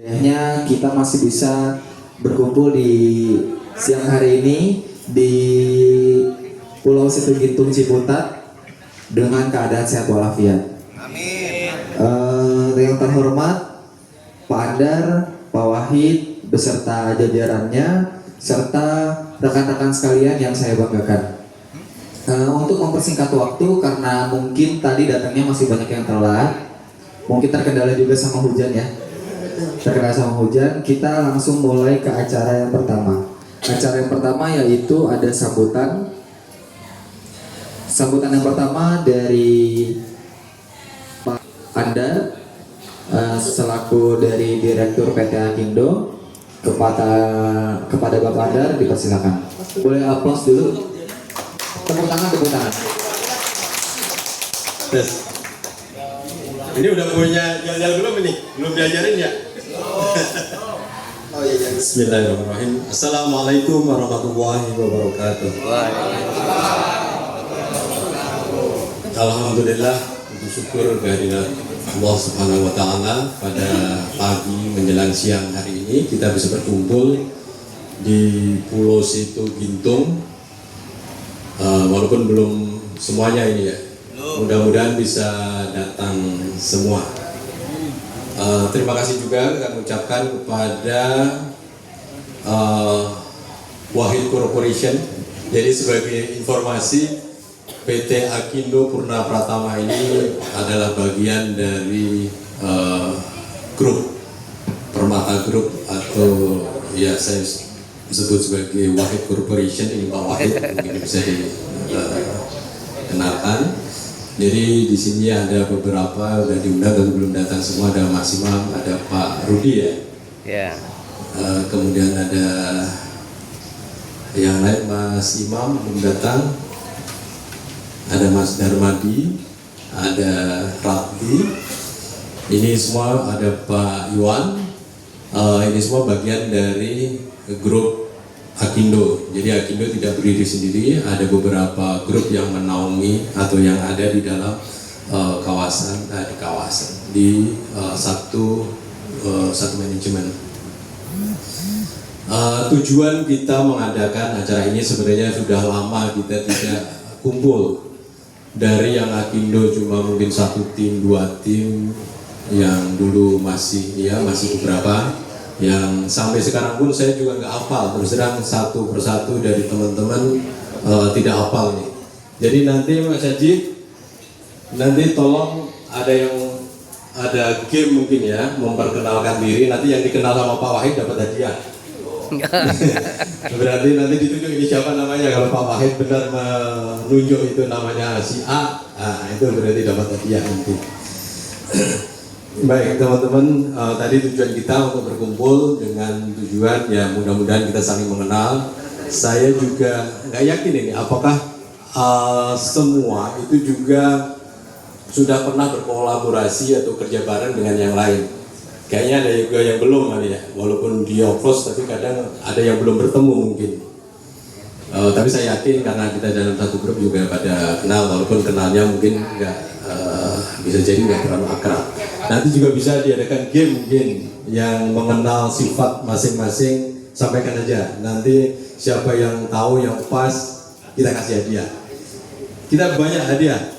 Akhirnya kita masih bisa berkumpul di siang hari ini di Pulau Situgintung Ciputat dengan keadaan sehat walafiat. Amin. Yang terhormat Pak Andar, Pak Wahid beserta jajarannya serta rekan-rekan sekalian yang saya banggakan. Untuk mempersingkat waktu karena mungkin tadi datangnya masih banyak yang telat, mungkin terkendala juga sama hujan ya. Terkena sama hujan, kita langsung mulai ke acara yang pertama. Acara yang pertama yaitu ada sambutan. Sambutan yang pertama dari Pak Andar selaku dari Direktur PT Akindo kepada Bapak Andar dipersilakan. Boleh aplaus dulu. Tepuk tangan, tepuk tangan. Tes. Ini udah punya jalan belum ini? Belum diajarin ya? Oh iya. Bismillahirrahmanirrahim. Assalamualaikum warahmatullahi wabarakatuh. Alhamdulillah, bersyukur kehadirat Allah Subhanahu wa taala pada pagi menjelang siang hari ini kita bisa berkumpul di Pulau Situgintung. Walaupun belum semuanya ini ya. Mudah-mudahan bisa datang semua. Terima kasih juga kami ucapkan kepada Wahid Corporation. Jadi sebagai informasi, PT Akindo Purna Pratama ini adalah bagian dari grup Permata Group atau ya saya disebut sebagai Wahid Corporation. Ini Pak Wahid mungkin bisa dikenalkan. Jadi di sini ada beberapa udah diundang tapi belum datang semua. Ada Mas Imam, ada Pak Rudi ya. Ya. Kemudian ada yang lain, Mas Imam belum datang. Ada Mas Darmadi, ada Ratli. Ini semua ada Pak Iwan. Ini semua bagian dari grup Akindo. Jadi Akindo tidak berdiri sendiri, ada beberapa grup yang menaungi atau yang ada di dalam di satu manajemen. Tujuan kita mengadakan acara ini sebenarnya sudah lama kita tidak kumpul. Dari yang Akindo cuma mungkin 1 tim, 2 tim, yang dulu masih beberapa. Yang sampai sekarang pun saya juga nggak hafal, terus terang satu persatu dari teman-teman tidak hafal nih. Jadi nanti Mas Haji, nanti tolong ada game mungkin ya, memperkenalkan diri. Nanti yang dikenal sama Pak Wahid dapat hadiah. Berarti nanti ditunjuk ini siapa namanya. Kalau Pak Wahid benar menunjuk itu namanya si A, itu berarti dapat hadiah nanti. Baik teman-teman, tadi tujuan kita untuk berkumpul dengan tujuan ya mudah-mudahan kita saling mengenal. Saya juga nggak yakin ini apakah semua itu juga sudah pernah berkolaborasi atau kerja bareng dengan yang lain. Kayaknya ada juga yang belum kali ya, walaupun dia close tapi kadang ada yang belum bertemu mungkin. Tapi saya yakin karena kita dalam satu grup juga pada kenal, walaupun kenalnya mungkin nggak bisa jadi nggak terlalu akrab. Nanti juga bisa diadakan game yang mengenal sifat masing-masing, sampaikan aja. Nanti siapa yang tahu yang pas kita kasih hadiah. Kita banyak hadiah,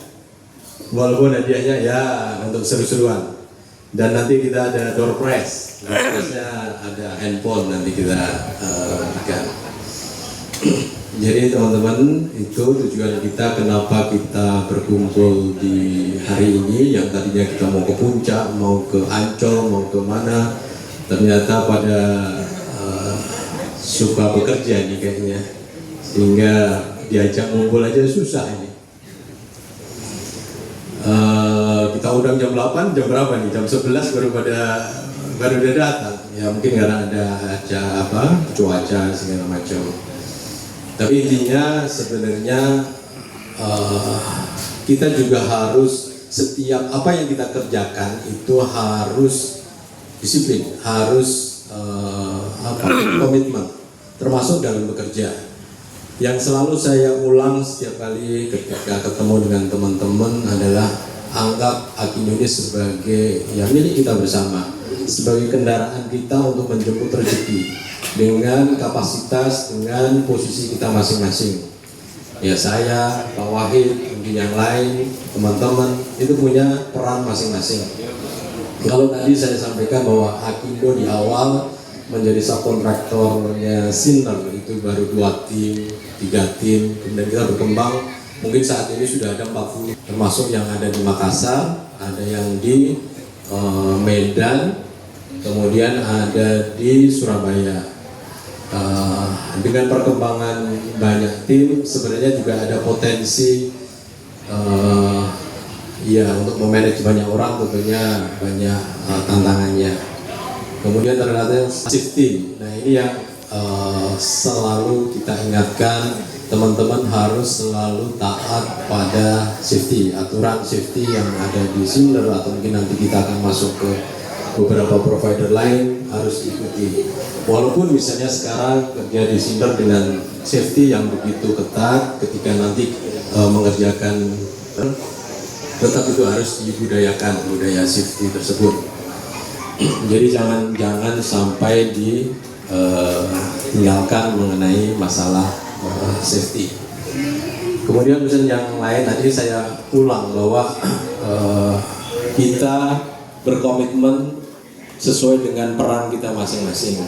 walaupun hadiahnya ya untuk seru-seruan. Dan nanti kita ada door prize, ada handphone nanti kita berikan. Jadi teman-teman, itu tujuan kita kenapa kita berkumpul di hari ini. Yang tadinya kita mau ke puncak, mau ke Ancol, mau ke mana, ternyata pada suka bekerja nih kayaknya, sehingga diajak ngumpul aja susah ini. Kita undang jam 8, jam berapa nih? Jam 11 baru datang. Ya mungkin karena ada cuaca segala macam. Tapi intinya sebenarnya kita juga harus setiap apa yang kita kerjakan itu harus disiplin, harus komitmen, termasuk dalam bekerja. Yang selalu saya ulang setiap kali ketika ketemu dengan teman-teman adalah anggap Akindo ini sebagai ya milik kita bersama. sebagai kendaraan kita untuk menjemput rezeki dengan kapasitas, dengan posisi kita masing-masing. Ya saya, Pak Wahid, mungkin yang lain, teman-teman itu punya peran masing-masing. Kalau tadi saya sampaikan bahwa Akindo di awal menjadi subkontraktornya Sinner itu baru 2 tim, 3 tim, kemudian kita berkembang. Mungkin saat ini sudah ada 40, termasuk yang ada di Makassar, ada yang di Medan, kemudian ada di Surabaya. Dengan perkembangan banyak tim, sebenarnya juga ada potensi ya untuk memanage banyak orang, tentunya banyak tantangannya. Kemudian ternyata safety. Nah ini yang selalu kita ingatkan, teman-teman harus selalu taat pada safety, aturan safety yang ada di Sinner atau mungkin nanti kita akan masuk ke beberapa provider lain harus diikuti. Walaupun misalnya sekarang kerja di Sinner dengan safety yang begitu ketat, ketika nanti mengerjakan tetap itu harus dibudayakan budaya safety tersebut. Jadi jangan sampai ditinggalkan mengenai masalah safety. Kemudian misalnya yang lain tadi saya ulang bahwa kita berkomitmen sesuai dengan peran kita masing-masing.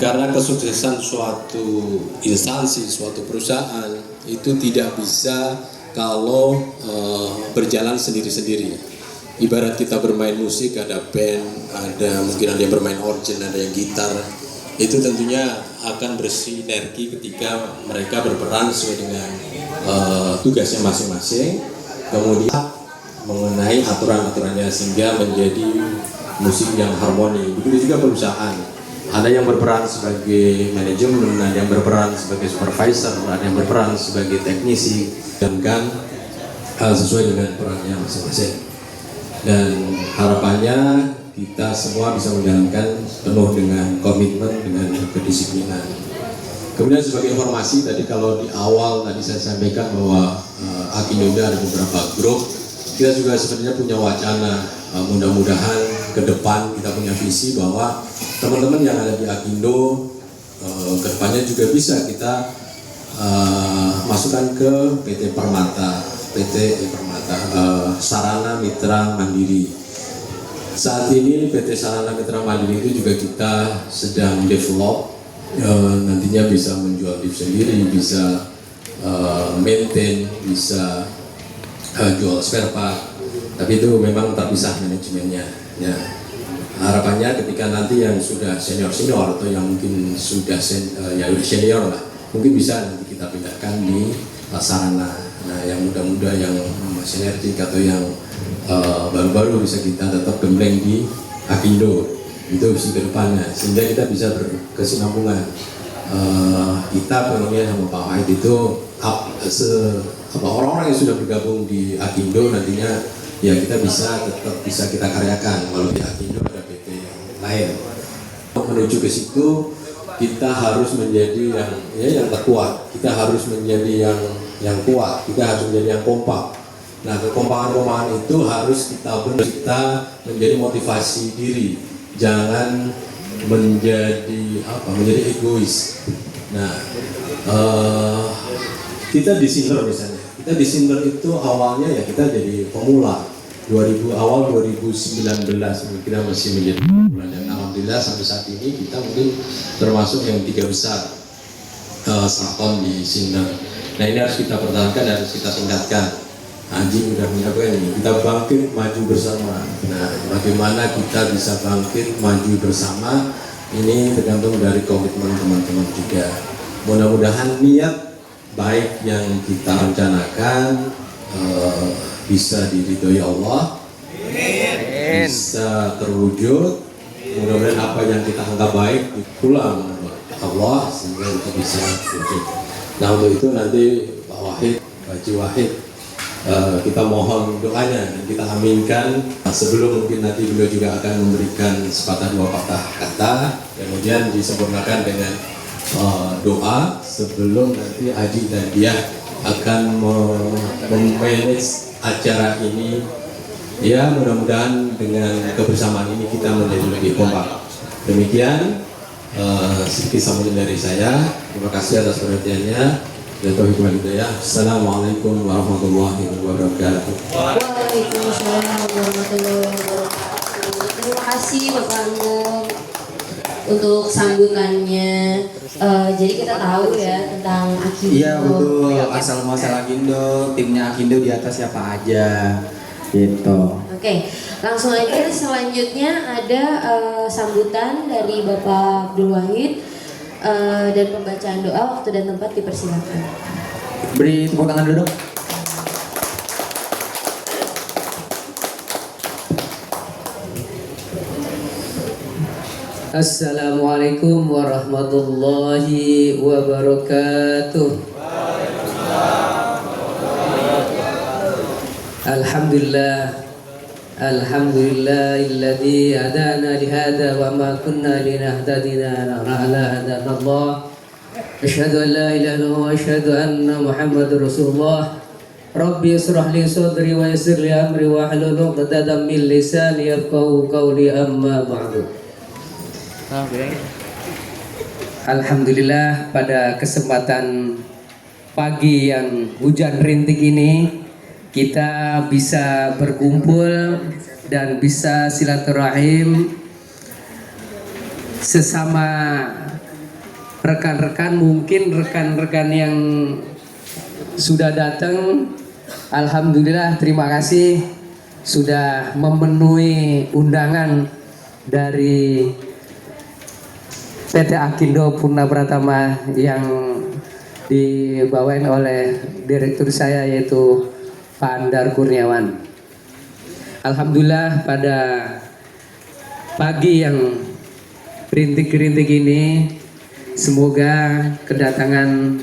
Karena kesuksesan suatu instansi, suatu perusahaan itu tidak bisa kalau berjalan sendiri-sendiri. Ibarat kita bermain musik, ada band, mungkin ada yang bermain organ, ada yang gitar. Itu tentunya akan bersinergi ketika mereka berperan sesuai dengan tugasnya masing-masing. Kemudian mengenai aturan-aturannya sehingga menjadi musik yang harmoni. Begitu juga perusahaan. Ada yang berperan sebagai manajemen, ada yang berperan sebagai supervisor, ada yang berperan sebagai teknisi, dan sesuai dengan perannya masing-masing. Dan harapannya kita semua bisa menjalankan penuh dengan komitmen, dengan kedisiplinan. Kemudian sebagai informasi tadi kalau di awal tadi saya sampaikan bahwa Akindo ada beberapa grup. Kita juga sebenarnya punya wacana, mudah-mudahan ke depan kita punya visi bahwa teman-teman yang ada di Akindo ke depannya juga bisa kita masukkan ke PT Permata, Sarana Mitra Mandiri. Saat ini PT Sarana Mitra Mandiri itu juga kita sedang develop, nantinya bisa menjual lift sendiri, bisa maintain, bisa jual spare part, tapi itu memang terpisah manajemennya. Ya. Harapannya ketika nanti yang sudah senior atau yang mungkin sudah senior lah, mungkin bisa nanti kita pindahkan di Sarana. Nah, yang muda-muda yang masih energi atau yang baru-baru bisa kita tetap gembleng di Akindo. Itu visi ke depannya, sehingga kita bisa berkesinambungan. Kita pengennya sama Pak Wahid itu orang-orang yang sudah bergabung di Akindo nantinya ya kita tetap bisa kita karyakan walau di Akindo ada PT yang lain. Menuju ke situ kita harus menjadi yang terkuat, kita harus menjadi yang kuat, kita harus menjadi yang kompak. Nah, kekompakan itu harus kita menjadi motivasi diri, jangan menjadi egois. Nah, kita di Sinner misalnya, kita di Sinner itu awalnya ya kita jadi pemula. Awal 2019 kita masih menjadi pemula, dan alhamdulillah sampai saat ini kita mungkin termasuk yang 3 besar Saton di Sinner. Nah, ini harus kita pertahankan, harus kita tingkatkan. Haji udah menyampaikan ini, kita bangkit maju bersama. Nah, bagaimana kita bisa bangkit maju bersama, ini tergantung dari komitmen teman-teman juga. Mudah-mudahan niat baik yang kita rencanakan bisa diridhoi Allah, bisa terwujud. Mudah-mudahan apa yang kita anggap baik pulang Allah sehingga itu bisa wujud. Nah, untuk itu nanti Pak Wahid, Pak Haji Wahid, kita mohon doanya dan kita aminkan. Sebelum mungkin nanti beliau juga akan memberikan sepatah dua patah kata, kemudian disempurnakan dengan doa sebelum nanti Haji dan dia akan memanage acara ini Ya, mudah-mudahan dengan kebersamaan ini kita menjadi lebih kompak. Demikian sedikit sambutan dari saya. Terima kasih atas perhatiannya. Dan taufiq wal hidayah. Assalamualaikum warahmatullahi wabarakatuh. Waalaikumsalam warahmatullahi wabarakatuh. Terima kasih Bapak Anggom untuk sambutannya. Jadi kita tahu ya tentang Akindo. Iya betul, asal muasal Akindo, timnya Akindo di atas siapa aja gitu. Oke, langsung aja selanjutnya ada sambutan dari Bapak Abdul Wahid dan pembacaan doa. Waktu dan tempat dipersilakan. Beri tepuk tangan dulu dong. Assalamualaikum warahmatullahi wabarakatuh. Alhamdulillahilladzi hadana lihada wa ma kunna linahtadiya lawla hadana Allah. Asyhadu an la ilaha illallah wa asyhadu anna Muhammadar Rasulullah. Rabbi israh li sadri wa yassir li amri wa hlul 'uqdatam min lisani yafqahu qawli, amma ba'du. Alhamdulillah, pada kesempatan pagi yang hujan rintik ini kita bisa berkumpul dan bisa silaturahim sesama rekan-rekan, mungkin rekan-rekan yang sudah datang. Alhamdulillah, terima kasih sudah memenuhi undangan dari PT Akindo Purna Pratama yang dibawain oleh direktur saya yaitu Pak Andar Kurniawan. Alhamdulillah, pada pagi yang rintik-rintik ini semoga kedatangan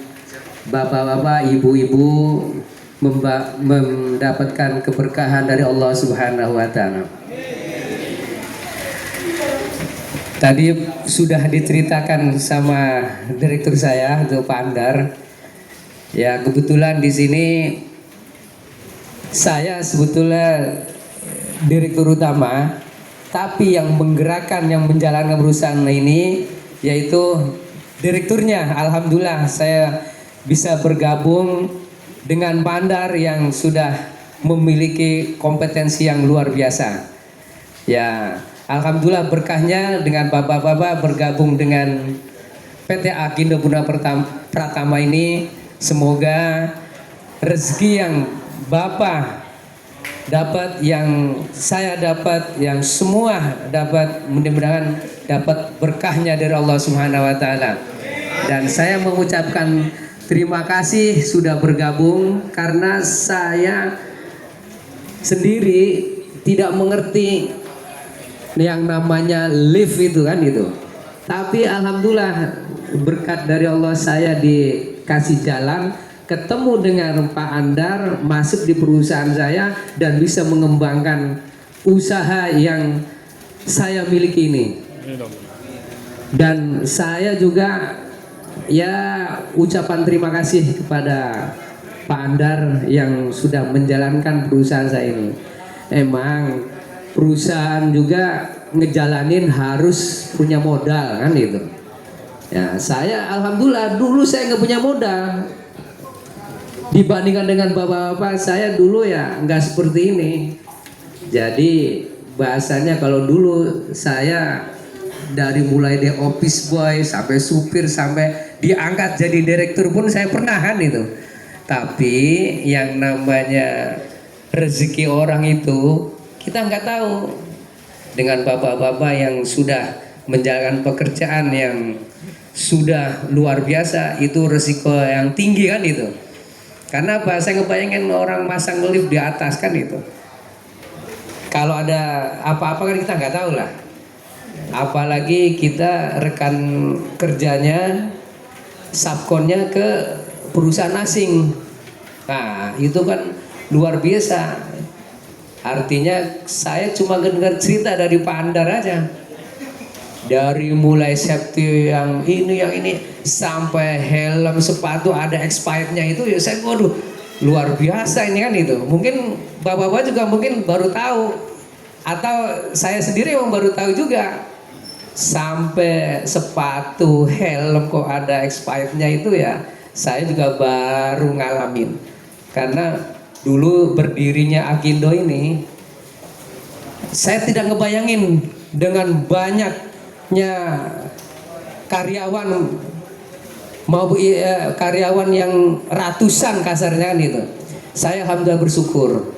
bapak-bapak, ibu-ibu mendapatkan keberkahan dari Allah Subhanahu wa taala. Tadi sudah diceritakan sama direktur saya, itu Pak Andar. Ya, kebetulan di sini saya sebetulnya direktur utama, tapi yang menggerakkan, yang menjalankan perusahaan ini yaitu direkturnya. Alhamdulillah saya bisa bergabung dengan Pak Andar yang sudah memiliki kompetensi yang luar biasa. Ya, alhamdulillah berkahnya dengan bapak-bapak bergabung dengan PT Akindo Purna Pratama ini, semoga rezeki yang Bapak dapat, yang saya dapat, yang semua dapat, mudah-mudahan dapat berkahnya dari Allah Subhanahu wa taala. Dan saya mengucapkan terima kasih sudah bergabung, karena saya sendiri tidak mengerti yang namanya lift itu kan itu. Tapi alhamdulillah berkat dari Allah saya dikasih jalan, ketemu dengan Pak Andar, masuk di perusahaan saya dan bisa mengembangkan usaha yang saya miliki ini. Dan saya juga ya ucapan terima kasih kepada Pak Andar yang sudah menjalankan perusahaan saya ini. Emang perusahaan juga ngejalanin harus punya modal kan gitu. Ya, saya alhamdulillah dulu saya nggak punya modal. Dibandingkan dengan bapak-bapak saya dulu ya nggak seperti ini. Jadi bahasanya kalau dulu saya dari mulai di office boy sampai supir sampai diangkat jadi direktur pun saya pernah kan itu. Tapi yang namanya rezeki orang itu kita nggak tahu. Dengan bapak-bapak yang sudah menjalankan pekerjaan yang sudah luar biasa, itu resiko yang tinggi kan itu. Karena apa? Saya ngebayangin orang masang lift di atas kan itu. Kalau ada apa-apa kan kita nggak tahu lah. Apalagi kita rekan kerjanya, subkonnya ke perusahaan asing. Nah itu kan luar biasa. Artinya saya cuma dengar cerita dari Pak Andar aja. Dari mulai safety yang ini sampai helm sepatu ada expirednya itu ya saya waduh luar biasa ini kan itu. Mungkin bapak-bapak juga mungkin baru tahu, atau saya sendiri yang baru tahu juga. Sampai sepatu, helm kok ada expirednya itu ya, saya juga baru ngalamin. Karena dulu berdirinya Akindo ini, saya tidak ngebayangin dengan banyaknya karyawan, karyawan yang ratusan kasarnya kan itu. Saya alhamdulillah bersyukur.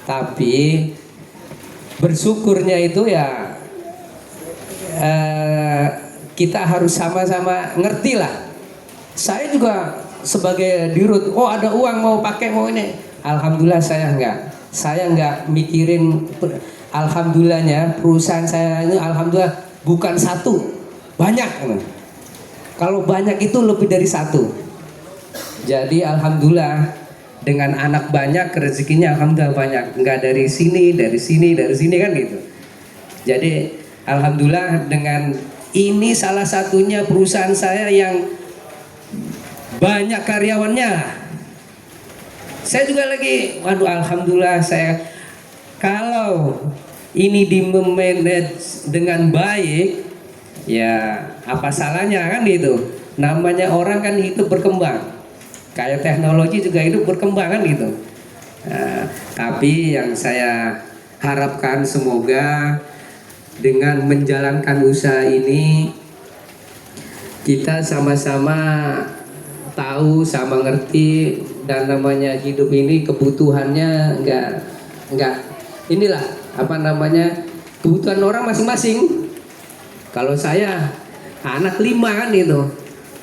Tapi bersyukurnya itu ya kita harus sama-sama ngerti lah. Saya juga sebagai dirut, oh ada uang mau pakai mau ini, alhamdulillah saya nggak mikirin. Alhamdulillahnya perusahaan saya ini alhamdulillah bukan satu, banyak. Kalau banyak itu lebih dari satu. Jadi alhamdulillah dengan anak banyak rezekinya alhamdulillah banyak, nggak dari sini kan gitu. Jadi alhamdulillah dengan ini salah satunya perusahaan saya yang banyak karyawannya. Saya juga lagi, waduh alhamdulillah saya kalau ini di-manage dengan baik, ya apa salahnya kan gitu. Namanya orang kan hidup berkembang. Kayak teknologi juga hidup berkembang kan gitu. Nah, tapi yang saya harapkan semoga dengan menjalankan usaha ini kita sama-sama tahu, sama ngerti, dan namanya hidup ini kebutuhannya enggak inilah apa namanya kebutuhan orang masing-masing. Kalau saya anak 5 kan itu,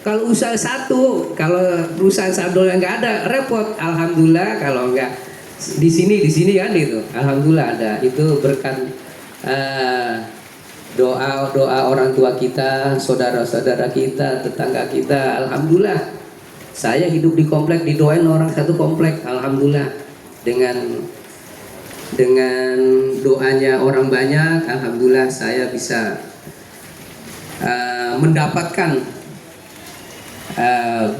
kalau usaha satu, kalau perusahaan sadol yang nggak ada repot. Alhamdulillah kalau nggak di sini kan itu, alhamdulillah ada itu berkat doa orang tua kita, saudara-saudara kita, tetangga kita. Alhamdulillah saya hidup di komplek, didoain orang satu komplek. Alhamdulillah dengan doanya orang banyak, alhamdulillah saya bisa mendapatkan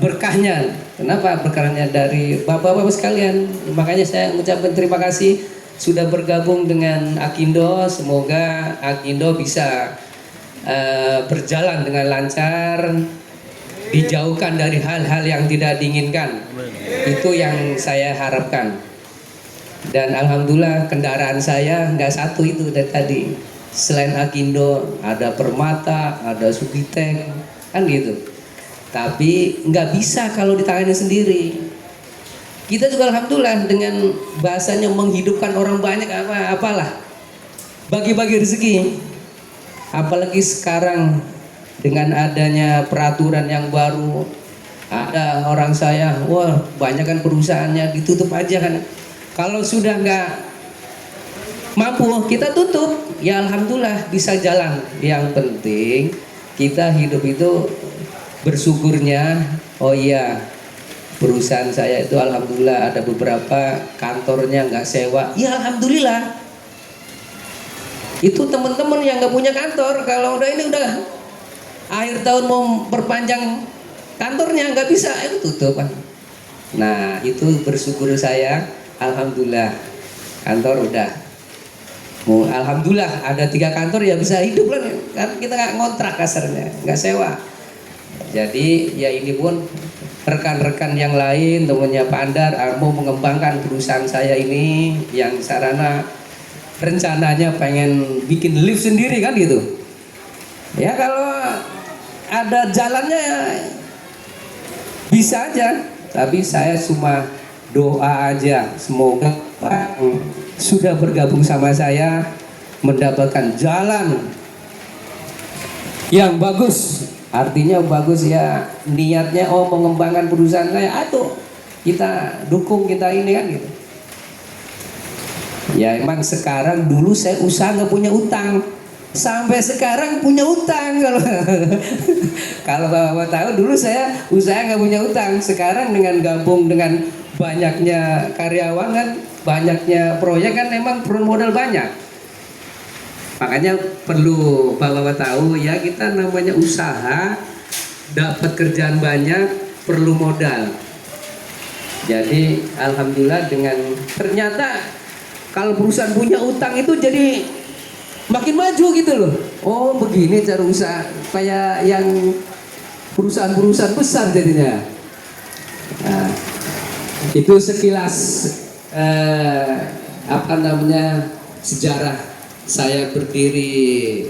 berkahnya. Kenapa berkahnya? Dari bapak-bapak sekalian. Makanya saya mengucapkan terima kasih sudah bergabung dengan Akindo. Semoga Akindo bisa berjalan dengan lancar, dijauhkan dari hal-hal yang tidak diinginkan. Itu yang saya harapkan. Dan alhamdulillah kendaraan saya nggak satu itu dari tadi. Selain Akindo ada Permata, ada Sugitek, kan gitu. Tapi nggak bisa kalau ditangani sendiri. Kita juga alhamdulillah dengan bahasanya menghidupkan orang banyak apalah, bagi-bagi rezeki. Apalagi sekarang dengan adanya peraturan yang baru, ada orang saya, wah banyak kan perusahaannya ditutup aja kan. Kalau sudah nggak mampu kita tutup, ya alhamdulillah bisa jalan. Yang penting kita hidup itu bersyukurnya, oh iya perusahaan saya itu alhamdulillah ada beberapa kantornya nggak sewa, ya alhamdulillah. Itu teman-teman yang nggak punya kantor, kalau udah akhir tahun mau perpanjang kantornya nggak bisa, itu tutup kan. Nah itu bersyukur saya, alhamdulillah kantor udah mau, alhamdulillah ada 3 kantor ya bisa hidup lah, kan kita nggak ngontrak kasarnya, nggak sewa. Jadi ya ini pun rekan-rekan yang lain, temannya Pak Andar mau mengembangkan perusahaan saya ini yang sarana rencananya pengen bikin lift sendiri kan gitu. Ya kalau ada jalannya bisa aja, tapi saya cuma doa aja semoga Pak sudah bergabung sama saya mendapatkan jalan yang bagus. Artinya bagus ya, niatnya mengembangkan perusahaan saya, atau kita dukung, kita ini kan gitu. Ya emang sekarang, dulu saya usaha nggak punya utang, sampai sekarang punya utang. Kalau bapak tahu dulu saya usaha nggak punya utang, sekarang dengan gabung dengan banyaknya karyawan kan, banyaknya proyek kan, emang perlu modal banyak. Makanya perlu bapak-bapak tahu ya, kita namanya usaha, dapat kerjaan banyak, perlu modal. Jadi alhamdulillah dengan ternyata kalau perusahaan punya utang itu jadi makin maju gitu loh. Oh begini cara usaha kayak yang perusahaan-perusahaan besar jadinya. Nah, itu sekilas sejarah saya berdiri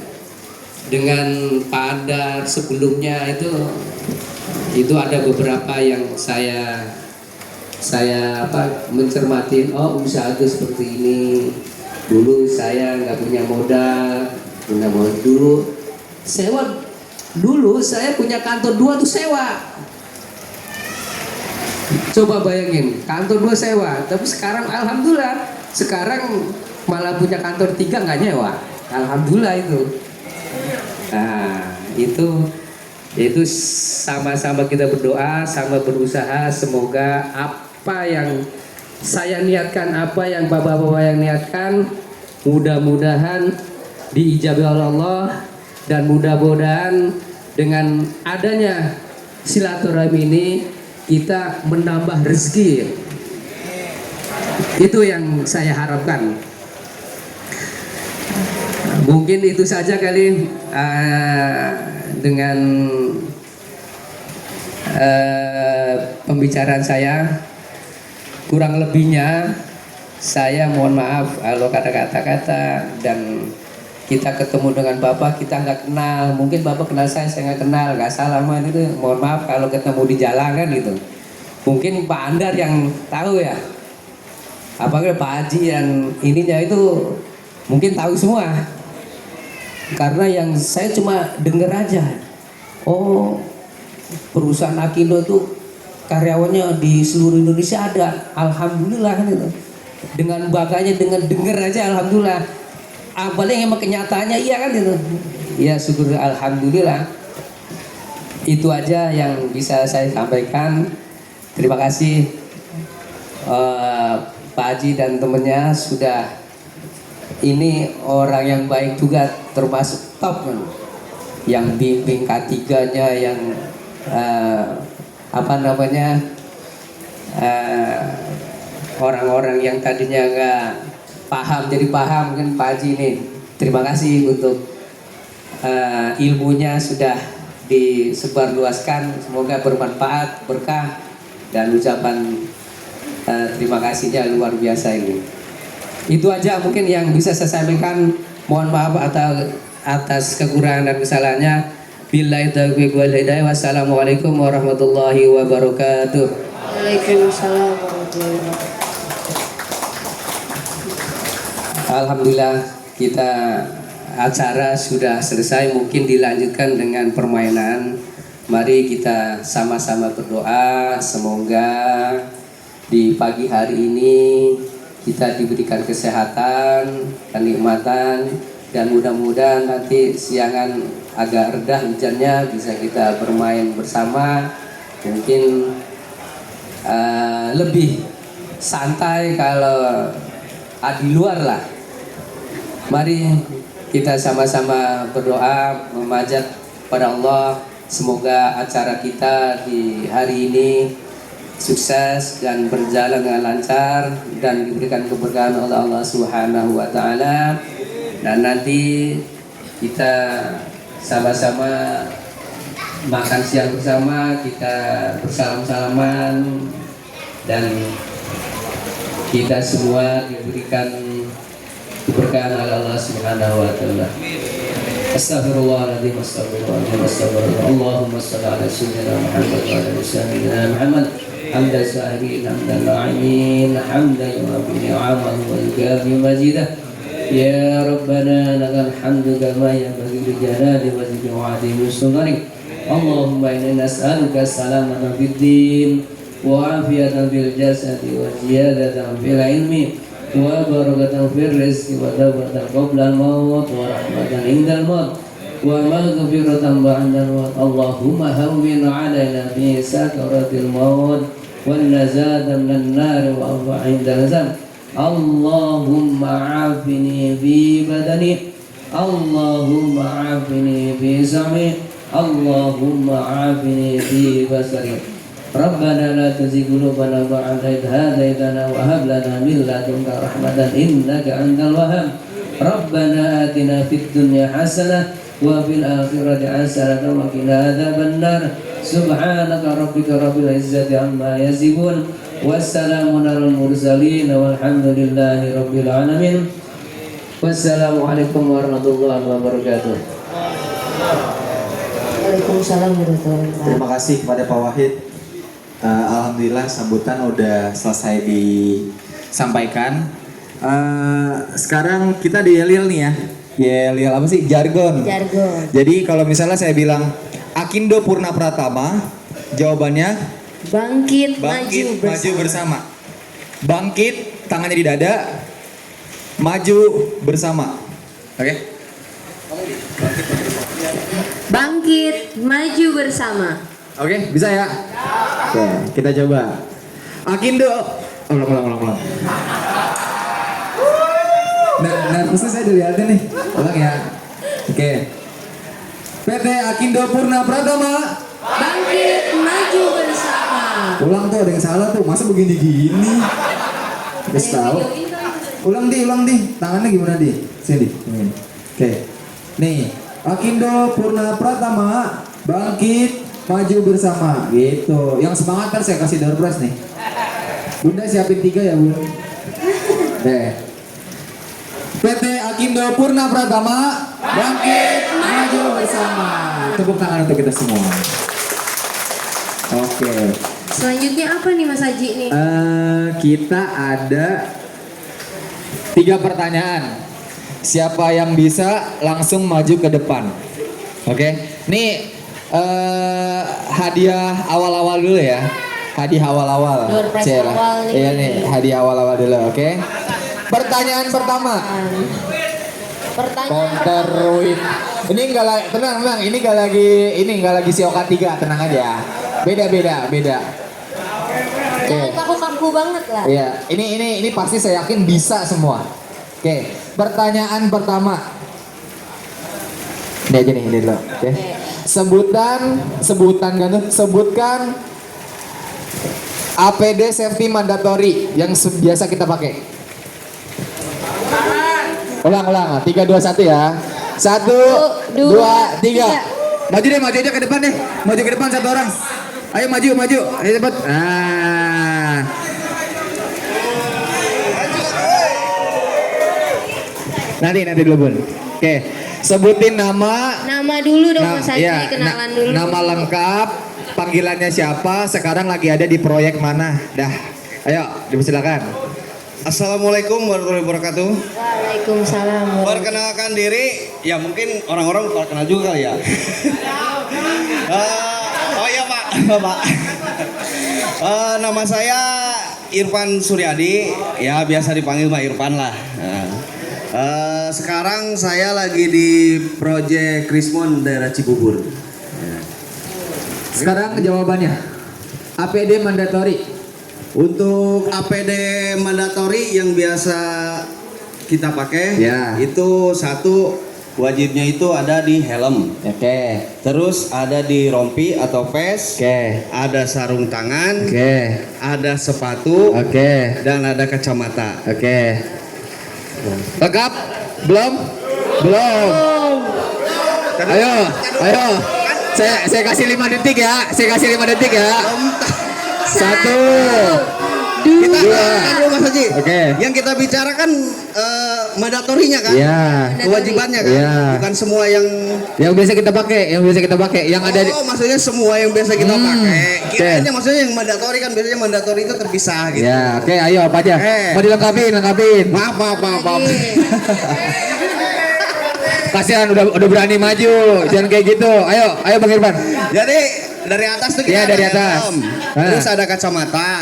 dengan Pak Andar sebelumnya itu ada beberapa yang saya mencermatin. Oh usaha itu seperti ini. Dulu saya nggak punya modal dulu sewa. Dulu saya punya kantor 2 tuh sewa. Coba bayangin, kantor 2 sewa. Tapi sekarang alhamdulillah, sekarang malah punya kantor 3 nggak nyewa. Alhamdulillah itu. Nah, itu sama-sama kita berdoa, sama berusaha. Semoga apa yang saya niatkan, apa yang bapak-bapak yang niatkan, mudah-mudahan diijabahi oleh Allah. Dan mudah-mudahan dengan adanya silaturahmi ini kita menambah rezeki. Itu yang saya harapkan. Mungkin itu saja kali dengan pembicaraan saya. Kurang lebihnya saya mohon maaf kalau kata-kata dan kita ketemu dengan Bapak, kita nggak kenal. Mungkin Bapak kenal saya nggak kenal, nggak salah man itu. Mohon maaf kalau ketemu di jalan kan gitu. Mungkin Pak Andar yang tahu ya. Apakah Pak Haji yang ininya itu mungkin tahu semua. Karena yang saya cuma dengar aja. Oh, perusahaan Akindo itu karyawannya di seluruh Indonesia ada. Alhamdulillah kan itu. Dengan baganya, dengan dengar aja alhamdulillah. Apalagi emang kenyataannya iya kan itu. Ya syukur alhamdulillah. Itu aja yang bisa saya sampaikan. Terima kasih Pak Haji dan temennya sudah. Ini orang yang baik juga, termasuk top kan. Yang bimbing K3-nya, yang orang-orang yang tadinya nggak paham jadi paham kan. Pak Haji ini terima kasih untuk ilmunya sudah disebarluaskan, semoga bermanfaat, berkah, dan ucapan terima kasihnya luar biasa ini. Itu aja mungkin yang bisa saya sampaikan. Mohon maaf atas kekurangan dan kesalahannya. Billahi taufiq wal hidayah. Wassalamualaikum warahmatullahi wabarakatuh. Waalaikumsalam warahmatullahi wabarakatuh. Alhamdulillah kita acara sudah selesai, mungkin dilanjutkan dengan permainan. Mari kita sama-sama berdoa semoga di pagi hari ini kita diberikan kesehatan, kenikmatan, dan mudah-mudahan nanti siangan agak reda hujannya bisa kita bermain bersama. Mungkin lebih santai kalau di luar lah. Mari kita sama-sama berdoa memanjat pada Allah. Semoga acara kita di hari ini sukses dan berjalan dengan lancar dan diberikan keberkahan oleh Allah Subhanahu wa taala. Dan nanti kita sama-sama makan siang bersama, kita bersalam-salaman, dan kita semua diberikan keberkahan oleh Allah Subhanahu wa taala. Astaghfirullahaladzim, astaghfirullahaladzim, astaghfirullah. Allahumma shalli ala sayyidina Muhammad wa ala sayyidina Muhammad. Hamdan sahirin, hamdan na'imin, hamdan yu'abi ni'amahu wa yukafi majidah. Ya Rabbana lakal hamdu kama yanbaghi li jalali wajhika wa 'azimi sultanik. Allahumma inna nas'aluka salamatan fid din wa 'afiyatan fil jasadi wa ziyadatan fil ilmi wa barakatan fil rizqi wa tawbatan qabla al-maut wa rahmatan indal maut wa maghfiratan ba'da al-maut. Allahumma hawwin 'alaina fi sakaratil maut wan nazatan minan nar wa afa 'inda azab. Allahumma 'afini fi badani, Allahumma 'afini fi sam'i, Allahumma 'afini fi basari. ربنا لا تزغ قلوبنا بعد إذ هديتنا وهب لنا من لدنك رحمة إنك أنت الوهاب ربنا آتنا في الدنيا حسنة وفي الآخرة حسنة وقنا عذاب النار سبحانك ربك رب العزة عما يصفون والسلام على المرسلين والحمد لله رب العالمين والسلام عليكم ورحمة الله وبركاته. Waalaikumsalam warahmatullahi wabarakatuh. Terima kasih kepada Pak Wahid. Alhamdulillah sambutan udah selesai disampaikan. Sekarang kita di Yel nih ya. Yel apa sih? Jargon. Jargon. Jadi kalau misalnya saya bilang Akindo Purna Pratama, jawabannya Bangkit, maju bersama. Bangkit, tangannya di dada. Maju bersama. Oke? Bangkit, maju bersama. Oke, bisa ya? Oke, kita coba. Akindo. Ulang. Nervusnya saya dilihatin nih. Ulang ya. Oke. PT Akindo Purna Pratama. Bangkit, maju bersama. Ulang tuh, ada yang salah tuh. Masa begini-gini? Gak tahu. Ulang di. Tangannya gimana di? Sini. Ini. Oke. Nih, Akindo Purna Pratama. Bangkit, maju bersama. Gitu. Yang semangat kan saya kasih door prize nih. Bunda siapin 3 ya, Bun. Deh. PT Akindo Purna Pratama. Bangkit, maju bersama. Tepuk tangan untuk kita semua. Oke. Selanjutnya apa nih Mas Haji nih? Kita ada 3 pertanyaan. Siapa yang bisa langsung maju ke depan? Oke. Nih hadiah awal-awal dulu ya. Hadiah awal-awal. Door prize Cela. awal nih. Iya nih, hadiah awal-awal dulu, oke. Pertanyaan pertama. Pertanyaan Counter win. Ini enggak lagi tenang. Ini enggak lagi Sioka 3, tenang aja. Beda. jangan kaku-kaku banget lah. Iya, ini pasti saya yakin bisa semua. Oke, pertanyaan pertama. Ini aja nih, ini dulu. Oke. Sebutkan APD safety mandatory yang biasa kita pakai. Ulang. 3, 2, 1 ya. 1, 2, 3. Maju aja ke depan deh. Maju ke depan satu orang. Ayo maju. Ayo cepat. Nanti dulu, Bun. Oke. Sebutin nama. Nama dulu dong Mas Haji, Iya, kenalan dulu. Nama lengkap, panggilannya siapa, sekarang lagi ada di proyek mana. Dah. Ayo, dipersilakan. Assalamualaikum warahmatullahi wabarakatuh. Waalaikumsalam. Perkenalkan diri, ya mungkin orang-orang pada kenal juga kali ya. Oh iya Pak, Pak. Nama saya Irfan Suryadi, ya biasa dipanggil Pak Irfan lah. Sekarang saya lagi di proyek Krismon daerah Cibubur. Sekarang jawabannya. APD mandatory. Untuk APD mandatory yang biasa kita pakai, Ya. itu satu wajibnya itu ada di helm. Oke. Terus ada di rompi atau vest, Oke. ada sarung tangan, Oke. ada sepatu, Oke. dan ada kacamata. Oke. Lengkap? Belum. Ayo. Saya kasih 5 detik ya. 1, Kita 2. kan dulu Mas Haji. Oke. Yang kita bicarakan mandatorinya kan? Iya. Kewajibannya kan? Iya. Bukan semua yang Yang biasa kita pakai, yang ada di. Oh, maksudnya semua yang biasa kita pakai. Oke. Kirainnya maksudnya yang mandatori kan biasanya mandatori itu terpisah gitu. Ya, oke, ayo apa aja? Mau dilengkapin. Maaf. Kasihan udah berani maju. Jangan kayak gitu. Ayo Bang Irfan. Jadi dari atas tuh Iya, kita dari ada atas. helm. Terus ada kacamata,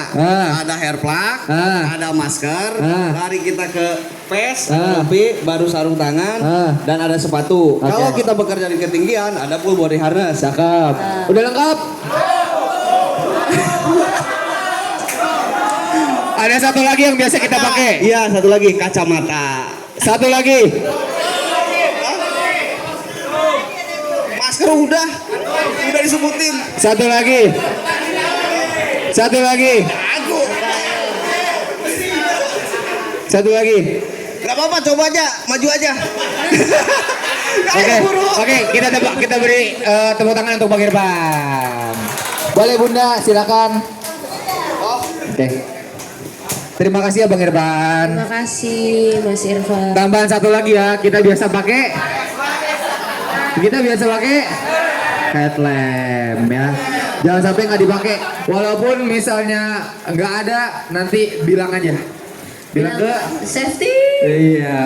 ada hair plug, Ah. ada masker, Ah. lari kita ke vest, Ah. rompi, baru sarung tangan, Ah. dan ada sepatu. Oke. Kalau kita bekerja di ketinggian, ada full body harness. Cakep. Udah lengkap? Ada satu lagi yang biasa kita pakai. Iya, satu lagi kacamata. Satu lagi. Masker udah disebutin. Satu lagi. Satu lagi. Satu lagi. Gak apa-apa, coba aja, maju aja. Oke, kita beri tepuk tangan untuk Bang Irfan. Boleh Bunda, silakan. Oke. Terima kasih ya Bang Irfan. Terima kasih Mas Irfan. Tambahan satu lagi ya, kita biasa pakai headlamp ya. Jangan sampai nggak dipakai. Walaupun misalnya nggak ada, nanti bilang aja. Bilang ke Safety. iya.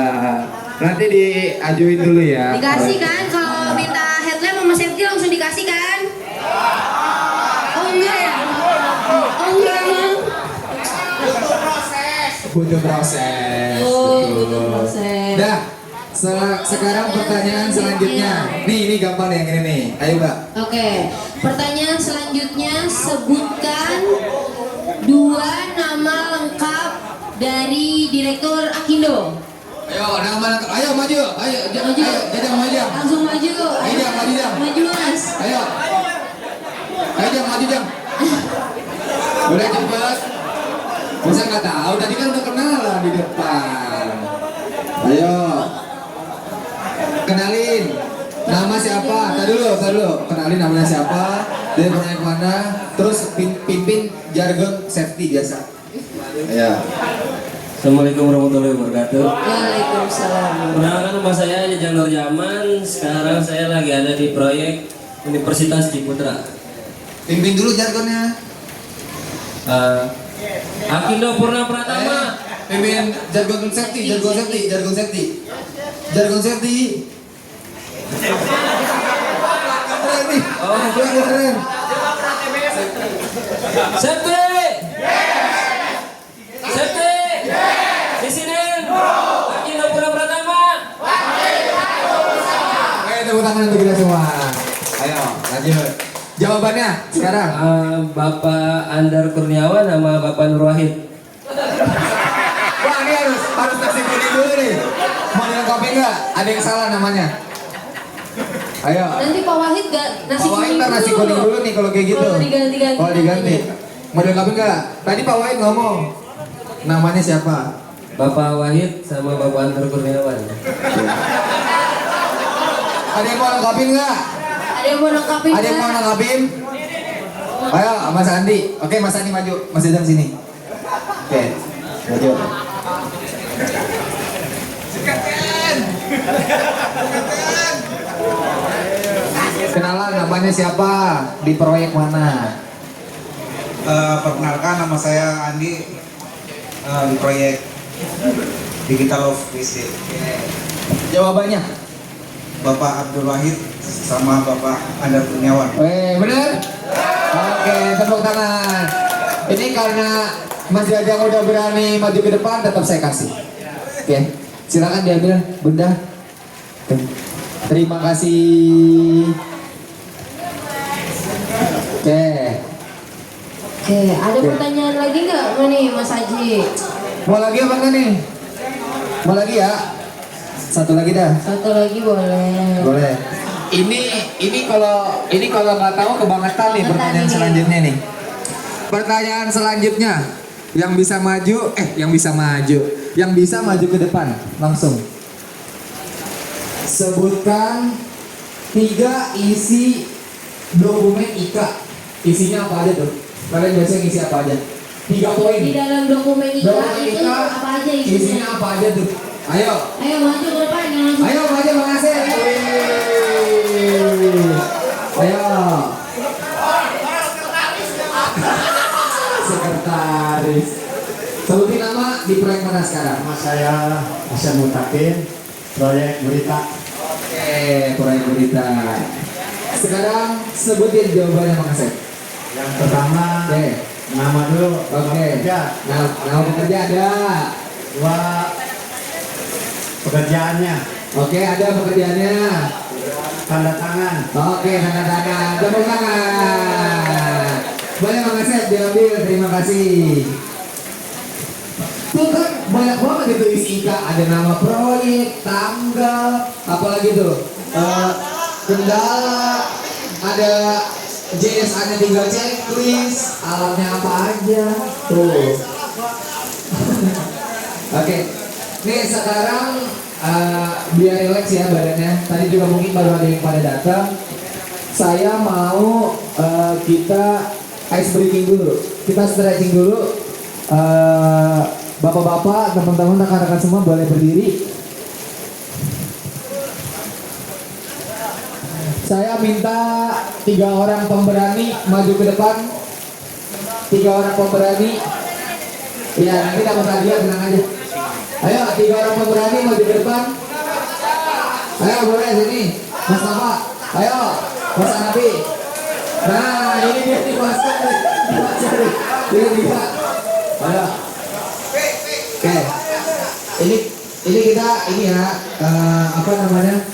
Nanti diajuin dulu ya. Dikasih kan kalau minta headlamp sama safety langsung dikasih kan? Oh enggak ya? Oh enggak emang? Butuh proses. Oh Betul. butuh proses. Dah. Sekarang pertanyaan selanjutnya. Nih, ini gampang nih yang ini nih. Ayo Mbak. Oke, pertanyaan selanjutnya sebutkan 2 nama lengkap dari Direktur Akindo. Ayo, ayo maju. Ayo, jangan maju. Langsung maju. Ayo, Jang, maju, Jang. Maju Mas. Ayo. Ayo Jang, maju Jang. Boleh cepet. Masa nggak tahu? Tadi kan udah kenalan di depan. Ayo. Kenalin. Nama siapa? Tadi dulu. Kenalin namanya siapa? Dari proyek mana? Terus pimpin jargon safety biasa. Ayo. Assalamualaikum warahmatullahi wabarakatuh. Waalaikumsalam. Perkenalkan nama saya Jajang Nurjaman. Sekarang saya lagi ada di proyek Universitas Ciputra. Pimpin dulu jargonnya. Akindo Purna Pratama. Pimpin jargon safety. Keren nih. Oh, Keren. Safety. Safety. Di sini. Akindo Purna Pratama. Oke, tepuk tangan untuk kita semua. Ayo, lanjut. Jawabannya sekarang. Bapak Andar Kurniawan sama Bapak Nur Wahid. Wah, ini harus nasi kuning dulu nih. Mau dilengkapi nggak? Ada yang salah namanya. Ayo. Nanti Pak Wahid gak nasi Pak Wahid kuning ntar nasi kuning dulu nih kalau kayak gitu. Kalau diganti-ganti. Kalau diganti. Mau dilengkapi nggak? Tadi Pak Wahid ngomong. Namanya siapa? Bapak Wahid sama Bapak Andar Kurniawan. Ada yang mau lengkapin nggak? Ada yang mau lengkapin? Ada yang mau lengkapin? Ayo, Mas Andi. Oke, Mas Andi maju. Mas Jajang sini. Oke, maju. Kenalan namanya siapa? Di proyek mana? Perkenalkan, nama saya Andi, di proyek Digital of Visit. Jawabannya? Bapak Abdul Wahid sama Bapak Andar Kurniawan. Bener? Oke, tepuk tangan. Ini karena Mas Jajang udah berani maju ke depan, tetap saya kasih. Oke, silakan diambil, Bunda. Terima kasih. Oke. Oke, ada pertanyaan lagi nggak nih Mas Haji? Mau lagi apa enggak nih? Mau lagi ya? Satu lagi dah. Satu lagi boleh. Boleh. Ini kalau nggak tahu kebangetan nih pertanyaan selanjutnya nih. Pertanyaan selanjutnya yang bisa maju ke depan langsung. Sebutkan 3 isi dokumen IKA. Isinya apa aja tuh? Kalian biasanya ngisi apa aja? 3 poin. Di dalam dokumen IKA itu IKA, apa aja isinya? isinya apa aja tuh? Ayo. Ayo maju ke depan, jangan langsung. Ayo maju Bang Asep. Ayo. Sekretaris. Sebutin nama di proyek mana sekarang? Nama saya Hasan Mutakin, proyek berita. Oke, proyek berita. Sekarang sebutin jawabannya Bang Asep. Yang pertama, Oke. nama dulu. Oke. Kerja. Nama pekerja ada. 2, pekerjaannya. Oke, ada pekerjaannya. Tanda tangan. Oke, tanda tangan. Tepuk tangan. Boleh Bang Asep diambil, terima kasih. Tuh kan banyak banget itu isi IKA. Ada nama proyek, tanggal, apalagi tuh? Kendala, ada JSA-nya tinggal checklist, alatnya apa aja. Tuh. Oke. Nih sekarang biar relax ya badannya. Tadi juga mungkin baru ada yang pada datang. Saya mau kita ice breaking dulu. Kita stretching dulu. Bapak-bapak, teman-teman, rekan-rekan semua boleh berdiri. Saya minta 3 orang pemberani maju ke depan. 3 orang pemberani. Ya nanti dapat hadiah, tenang aja. Ayo 3 orang pemberani maju ke depan. Ayo boleh sini. Mas Nafa. Ayo Mas Hanafi. Nah ini dia nih Mas Hanafi. Ini dia. Ayo. Oke. Ini kita ini ya apa namanya?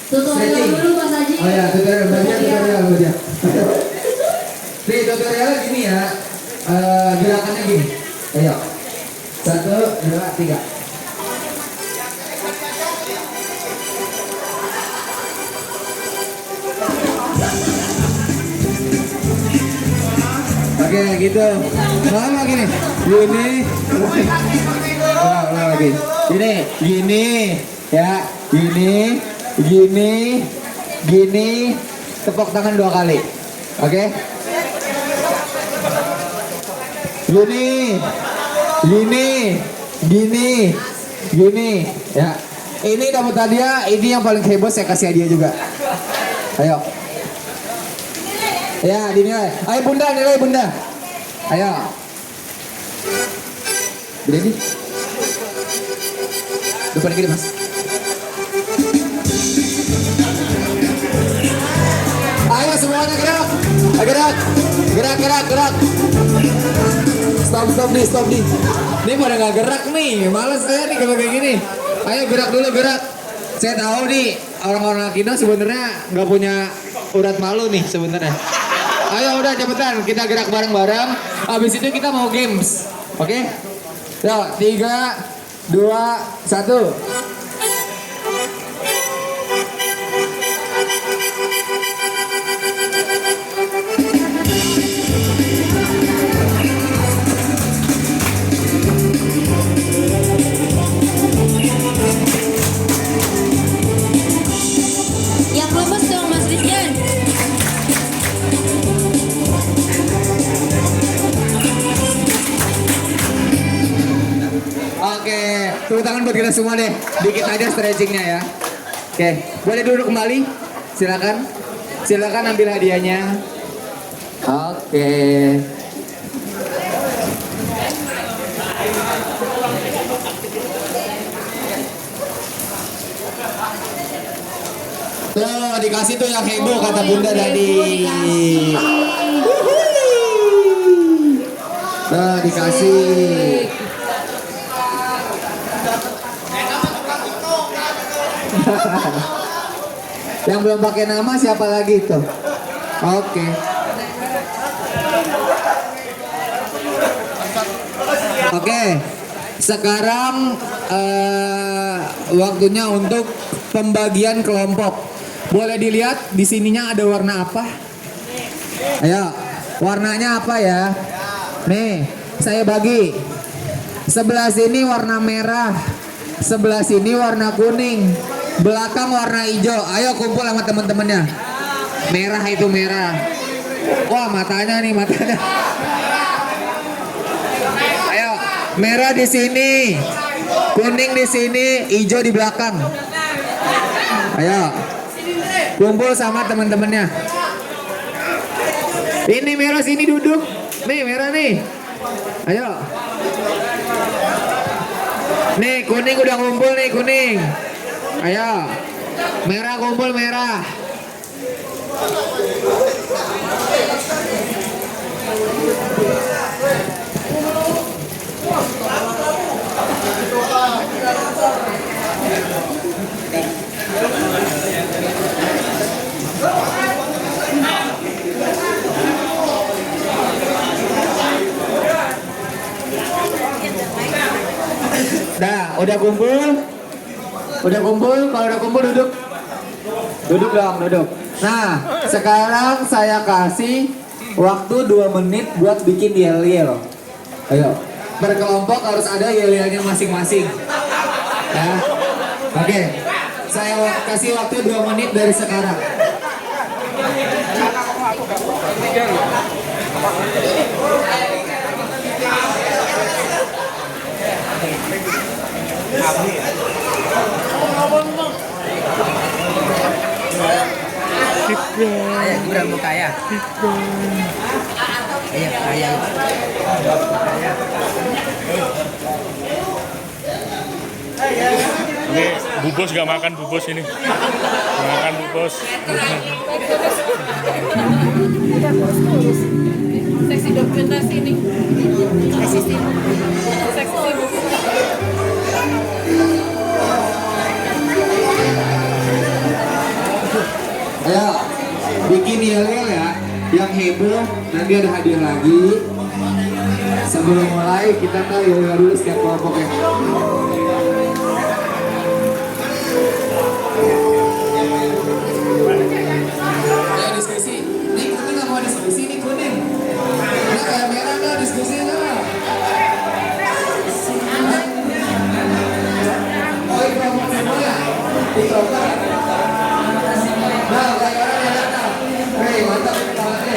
Tutorial dulu Mas Haji. Oh ya, tutorial baca. Nih tutorialnya gini ya. Gerakannya gini. Ayo. 1, 2, 3. Oke, gitu. Ulang lagi nih. Gini. Ulang lagi. Gini. Ya, gini. Tepuk tangan 2 kali. Oke? Gini. Ya. Ini dapat hadiah, ini yang paling heboh saya kasih hadiah juga. Ayo. Ya, dinilai. Ayo Bunda, nilai Bunda. Ayo. Gede. Depan gini, Mas. Ayo semuanya gerak. Gerak. Stop nih. Ini pada nggak gerak nih. Males saya nih kalau kayak gini. Ayo gerak dulu. Saya tahu nih orang-orang Akindo sebenarnya nggak punya urat malu nih sebenarnya. Ayo udah cepetan kita gerak bareng-bareng. Habis itu kita mau games. Oke? Yuk 3, 2, 1. Yang lemes dong Mas Rizky. Oke, tepuk tangan buat kita semua deh. Dikit aja stretchingnya ya. Oke, boleh duduk kembali. Silakan ambil hadiahnya. Oke. Tuh dikasih tuh yang heboh kata Bunda tadi. Tuh dikasih. Yang belum pakai nama siapa lagi tuh? Oke. Oke. Sekarang waktunya untuk pembagian kelompok. Boleh dilihat di sininya ada warna apa? Ayo, warnanya apa ya? Nih, saya bagi. Sebelah sini warna merah, sebelah sini warna kuning, belakang warna hijau. Ayo kumpul sama teman-temannya. Merah itu merah. Wah matanya nih matanya. Ayo, merah di sini, kuning di sini, hijau di belakang. Ayo, kumpul sama teman-temannya. Ini merah sini duduk. Nih merah nih. Ayo. Nih kuning udah ngumpul nih kuning. Ayo. Merah kumpul merah. Dah, udah kumpul? Udah kumpul? Kalau udah kumpul duduk. Duduk dong, duduk. Nah, sekarang saya kasih waktu 2 menit buat bikin yel-yel. Ayo, berkelompok harus ada yel-yelnya masing-masing. Ya. Oke, saya kasih waktu 2 menit dari sekarang. Ayah gurang muka ya. Ayah. Ini bubus gak makan bubus ini. Gak makan bubus. Seksi dokumentasi ini. Seksi Ayo, bikin yel-yel ya. Yang heboh, nanti ada hadiah lagi. Sebelum mulai, kita tahu yel-yel dulu setiap kelompoknya. Ayo diskusi. Ini kuning nggak mau diskusi, ini kuning. Nah, kayak merah nggak diskusi nggak? Oh, itu kelompok semua ya? Di kelompok. Nah, kayak orang yang datang. Hei, mantap kepala deh.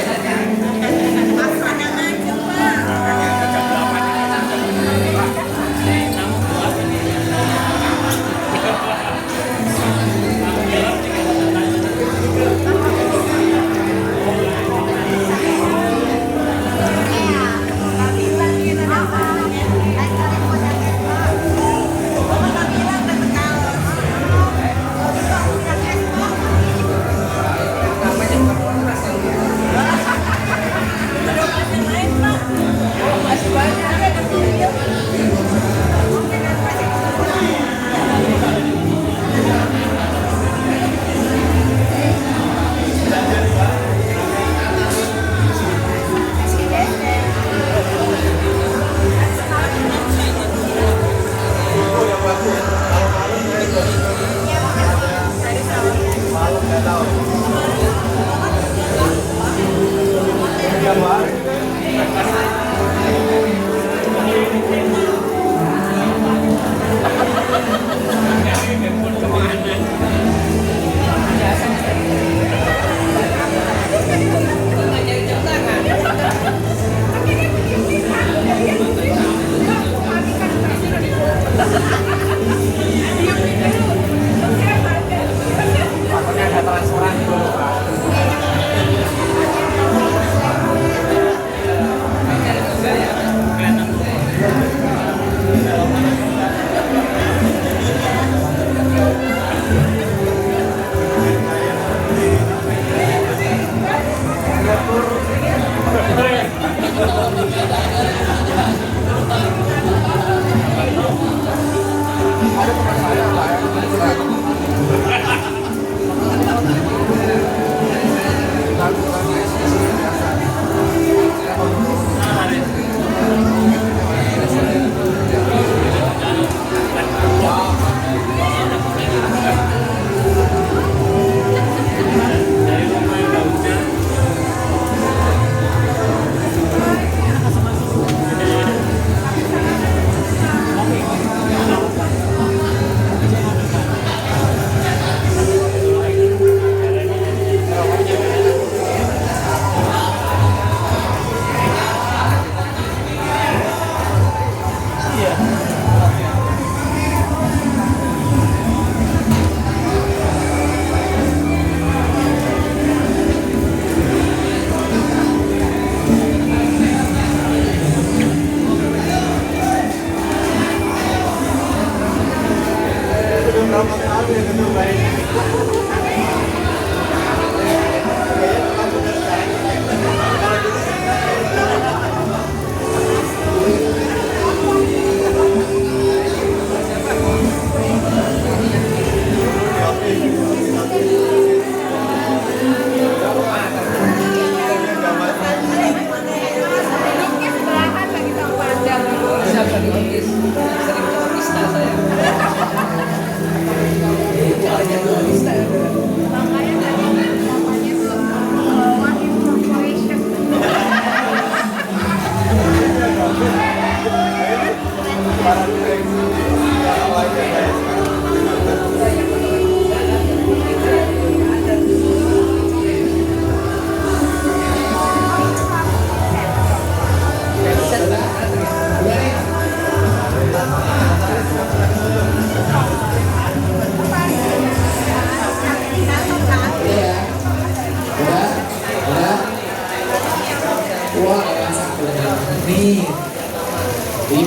Ada transferan.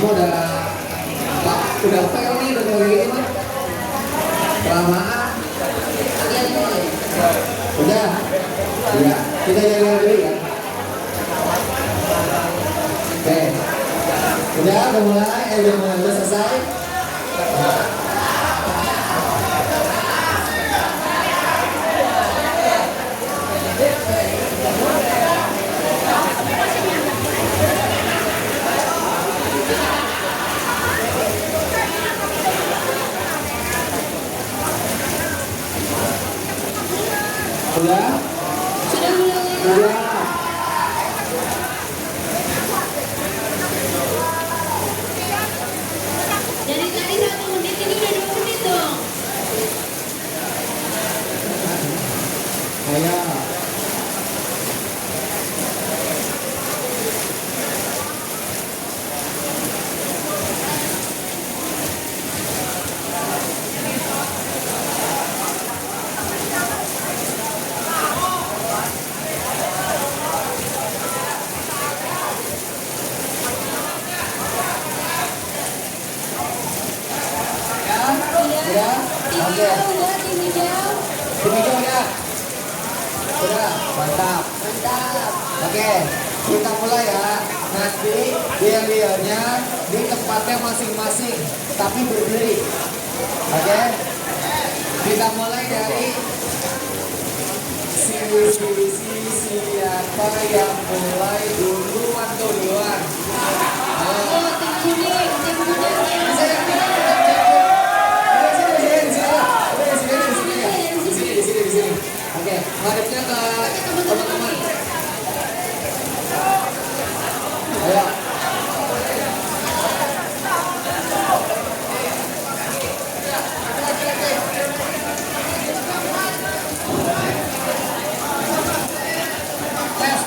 semua udah fail nih udah kayak gini mah. Kelamaan. Udah. Ya, kita jalan dulu ya. Oke. Udah mulai, udah selesai. Udah? Sudah mulai. Udah. Dari tadi 1 menit ini udah 2 menit dong. Ayo. Udah? Tim Oke. hijau udah, tim hijau. Tim hijau udah? Udah, mantap. Mantap. Oke, kita mulai ya. Nanti dia-dianya di tempatnya masing-masing, tapi berdiri. Oke? Kita mulai dari siapa yang mulai duluan. Oh, tim kuning, tim kuning. Di sini. Oke, ngadepnya ke teman-teman. Ayo. Tes.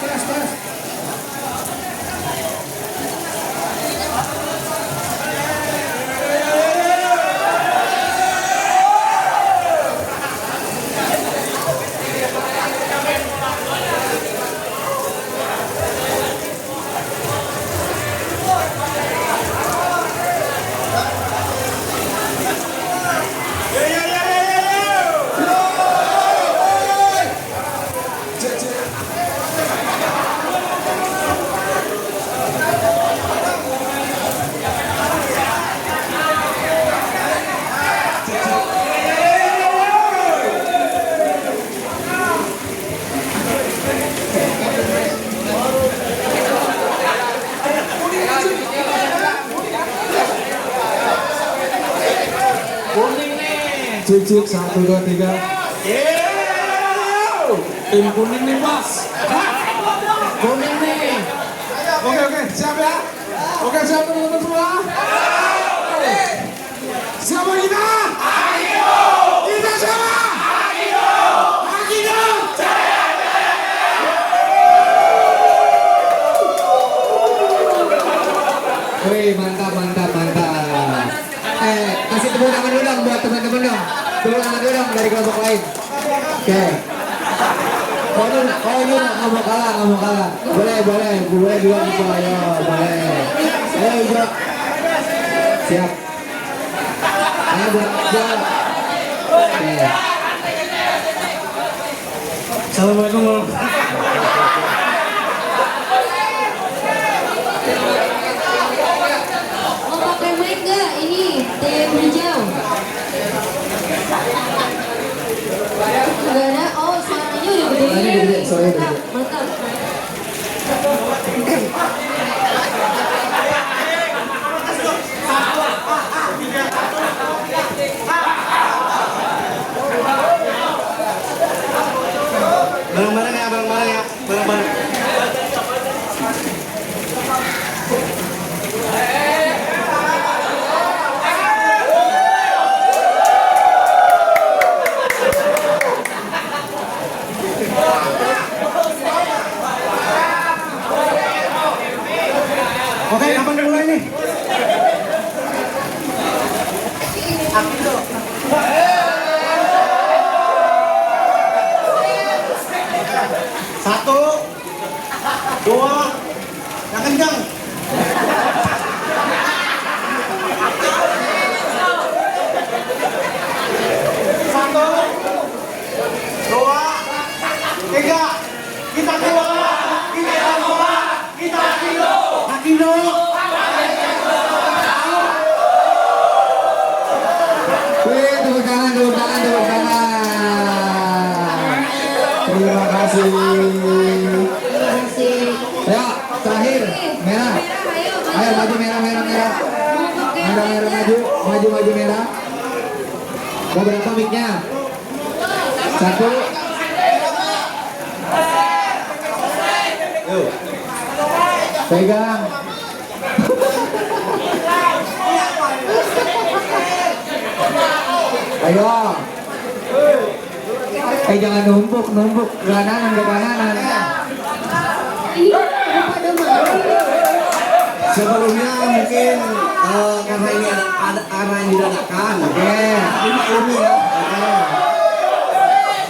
Cicik 1, 2, 3. Tim kuning nih bos. Kuning nih. Oke, siap ya. Oke, siap teman-teman semua. Siapa kita? Kita siapa? Akido. Wih, mantap. Kasih tepuk tangan dulu dong buat teman-teman dong. Tepuk tangan dulu dong dari kelompok lain. Oke. Oh ini nggak mau kalah. Boleh duluan itu, ayo, boleh. Ayo hijau. Siap. Ayo buat hijau. Oke. Assalamualaikum. Mau pakai mic nggak? Ini tim hijau. Nggak ada. Oh, suaranya udah gede. Suaranya udah gede, suaranya udah gede. Mantap. Bareng-bareng ya, bareng-bareng. Oke, kapan mulai nih? Satu, dua, yang kencang. Akindo. Wih, tepuk tangan. Terima kasih. Ya, terakhir merah. Ayo maju merah. Maju merah. Mau berapa mic-nya? 1. Yuk. Pegang. Ayo. Jangan numpuk ke kanan. Sebelumnya mungkin karena ini ada arah yang didadakan. Oke. Ini ilmu ya.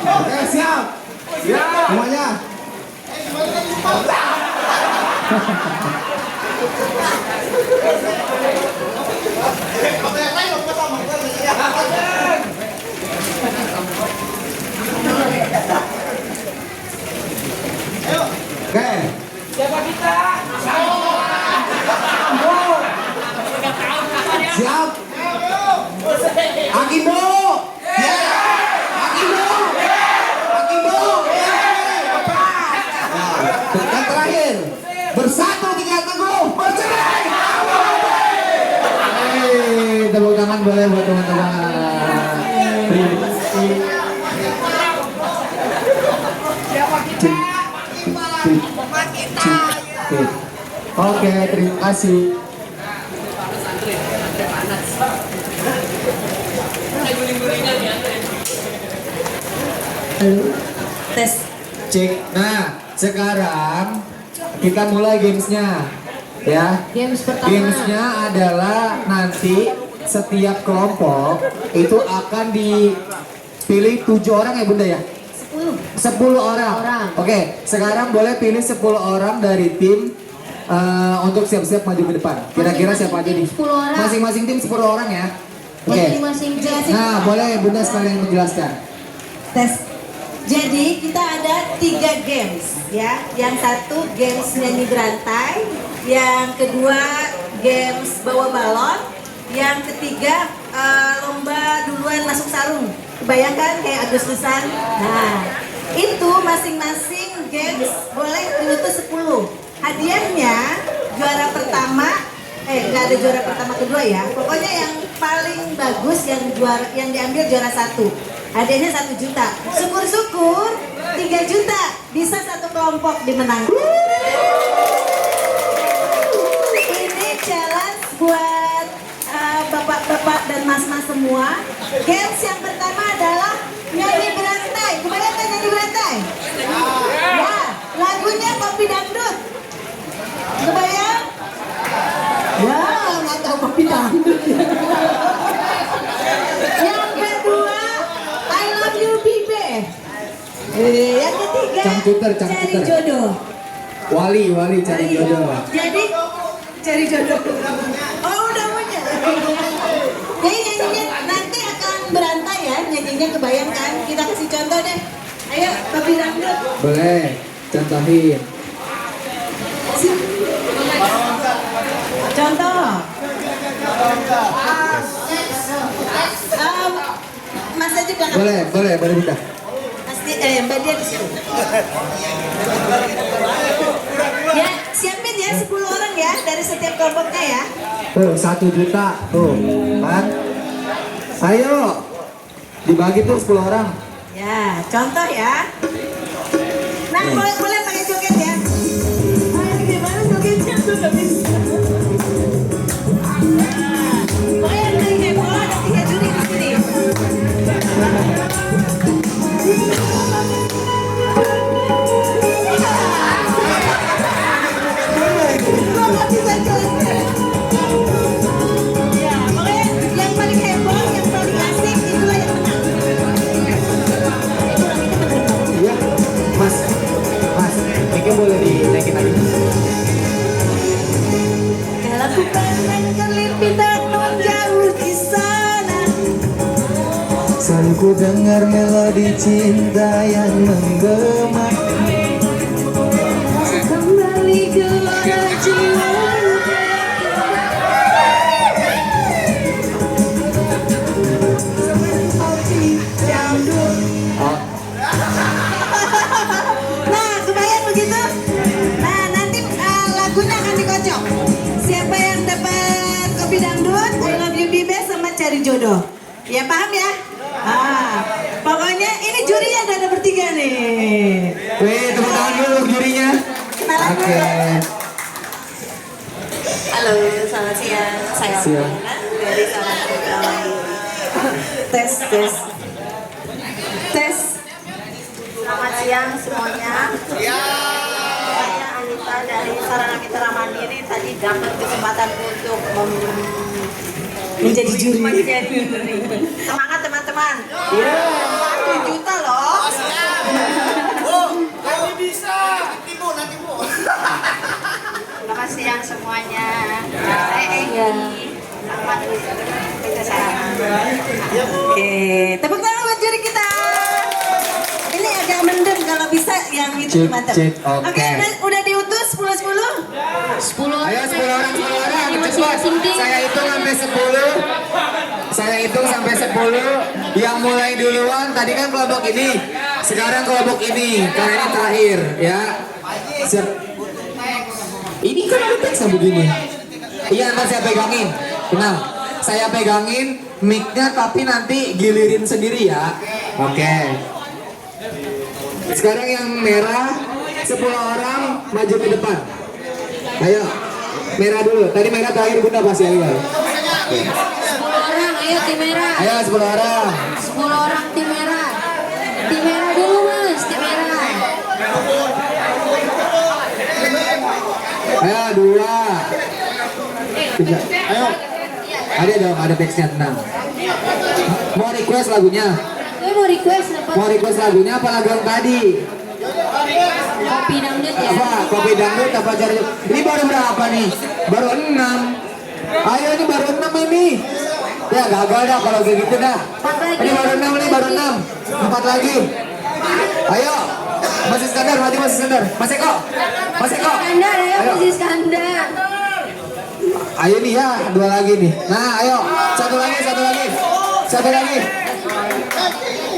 Oke, siap. Semuanya. Oke. Siapa kita? Siap. Akindo. Dan terakhir, bersatu tinggal teguh, bercerai. Tepuk tangan boleh buat teman-teman. Oke, terima kasih. Halo. Tes. Cek. Nah, sekarang kita mulai gamesnya, ya. Games pertama. Gamesnya adalah nanti setiap kelompok itu akan dipilih 7 orang ya Bunda ya? 10 orang. Oke, sekarang boleh pilih 10 orang dari tim untuk siap-siap maju ke depan. Kira-kira siapa aja nih? 10 orang. Masing-masing tim 10 orang ya. Oke. Masing-masing jelasin. Nah, boleh Bunda sekalian menjelaskan. Tes. Jadi kita ada 3 games ya. Yang satu games nyanyi berantai, yang kedua games bawa balon, yang ketiga lomba duluan masuk sarung. Bayangkan kayak Agustusan. Nah, itu masing-masing games boleh diutus 10. Hadiahnya juara pertama, nggak ada juara pertama kedua ya. Pokoknya yang paling bagus yang diambil juara 1. Hadiahnya 1 juta. Syukur-syukur 3 juta bisa satu kelompok dimenangkan. Ini challenge buat bapak-bapak dan mas-mas semua. Games yang pertama adalah nyanyi berantai. Kebayangkan nyanyi berantai? Ya, lagunya Kopi Dangdut. Kebayang? Ya, nggak tahu Kopi Dangdut. Yang kedua, I Love You Bibe. Yang ketiga, cari jodoh. Wali cari jodoh. Jadi cari jodoh. Oh, udah punya. Jadi nyanyinya nanti akan berantai ya, nyanyinya kebayangkan. Kita kasih contoh deh. Ayo, Kopi Dangdut. Boleh, contohin. Contoh. Mas aja belakang. Boleh Bunda. Pasti Mbak dia di situ. Ya, siapin ya 10 orang ya dari setiap kelompoknya ya. Tuh 1 juta tuh kan. Ayo dibagi tuh 10 orang. Ya, contoh ya. Nah, boleh pakai joget ya. Ayo gimana jogetnya tuh nggak bisa. Pokoknya yang paling heboh ada 3 juri di sini. Boleh dinaikin lagi. Kalau ku pengen kelip bintang non jauh di sana. Selalu ku Ku dengar melodi cinta yang menggema. Kembali gelora jiwa. Nah, kebayang begitu? Nah, nanti lagunya akan dikocok. Siapa yang dapat kopi dangdut, I love you be best sama cari jodoh. Ya paham ya? Pokoknya ini jurinya ada bertiga nih. Wih, tepuk tangan dulu untuk jurinya. Kenalan Oke. dulu. Halo, selamat siang. Saya Siang. Mariana dari Salam Pegawai. Tes. Selamat siang semuanya. Saya Anita dari Sarana Mitra Mandiri. Tadi dapat kesempatan untuk menjadi juri. Semangat teman-teman. 1 juta loh. Kami bisa. Nanti bu. Selamat siang semuanya. Saya Egi. Selamat Oke, tepuk tangan buat juri kita. Ini agak mendem kalau bisa yang itu mantap. Oke, udah diutus 10-10? 10 Ayo 10 orang cepat. Saya hitung sampai 10. Yang mulai duluan tadi kan kelompok ini. Sekarang kelompok ini. Karena ini terakhir ya. Ini kan ada teksnya begini. Iya, ntar saya pegangin. Tenang. Saya pegangin mic-nya tapi nanti gilirin sendiri ya. Oke. Sekarang yang merah 10 orang maju ke depan. Ayo. Merah dulu. Tadi merah terakhir Bunda pasti ya. 10 orang, ayo tim merah. Ayo 10 orang. 10 orang tim merah. Tim merah dulu mas, tim merah. Ayo 2 3. Ayo. Ada dong, ada teksnya, tenang. Mau request lagunya? Gue mau request apa? Mau request lagunya apa lagu yang tadi? Kopi dangdut ya. Apa? Kopi dangdut apa cari? Ini baru berapa nih? Baru 6. Ayo ini baru 6 ini. Ya gagal dah kalau kayak gitu dah. Ini baru 6 nih, baru 6. 4 lagi. Ayo. Mas Iskandar, maju Mas Iskandar. Mas Eko. Iskandar ya, Mas Iskandar. Ayo nih ya, 2 lagi nih. Nah, ayo. Satu lagi.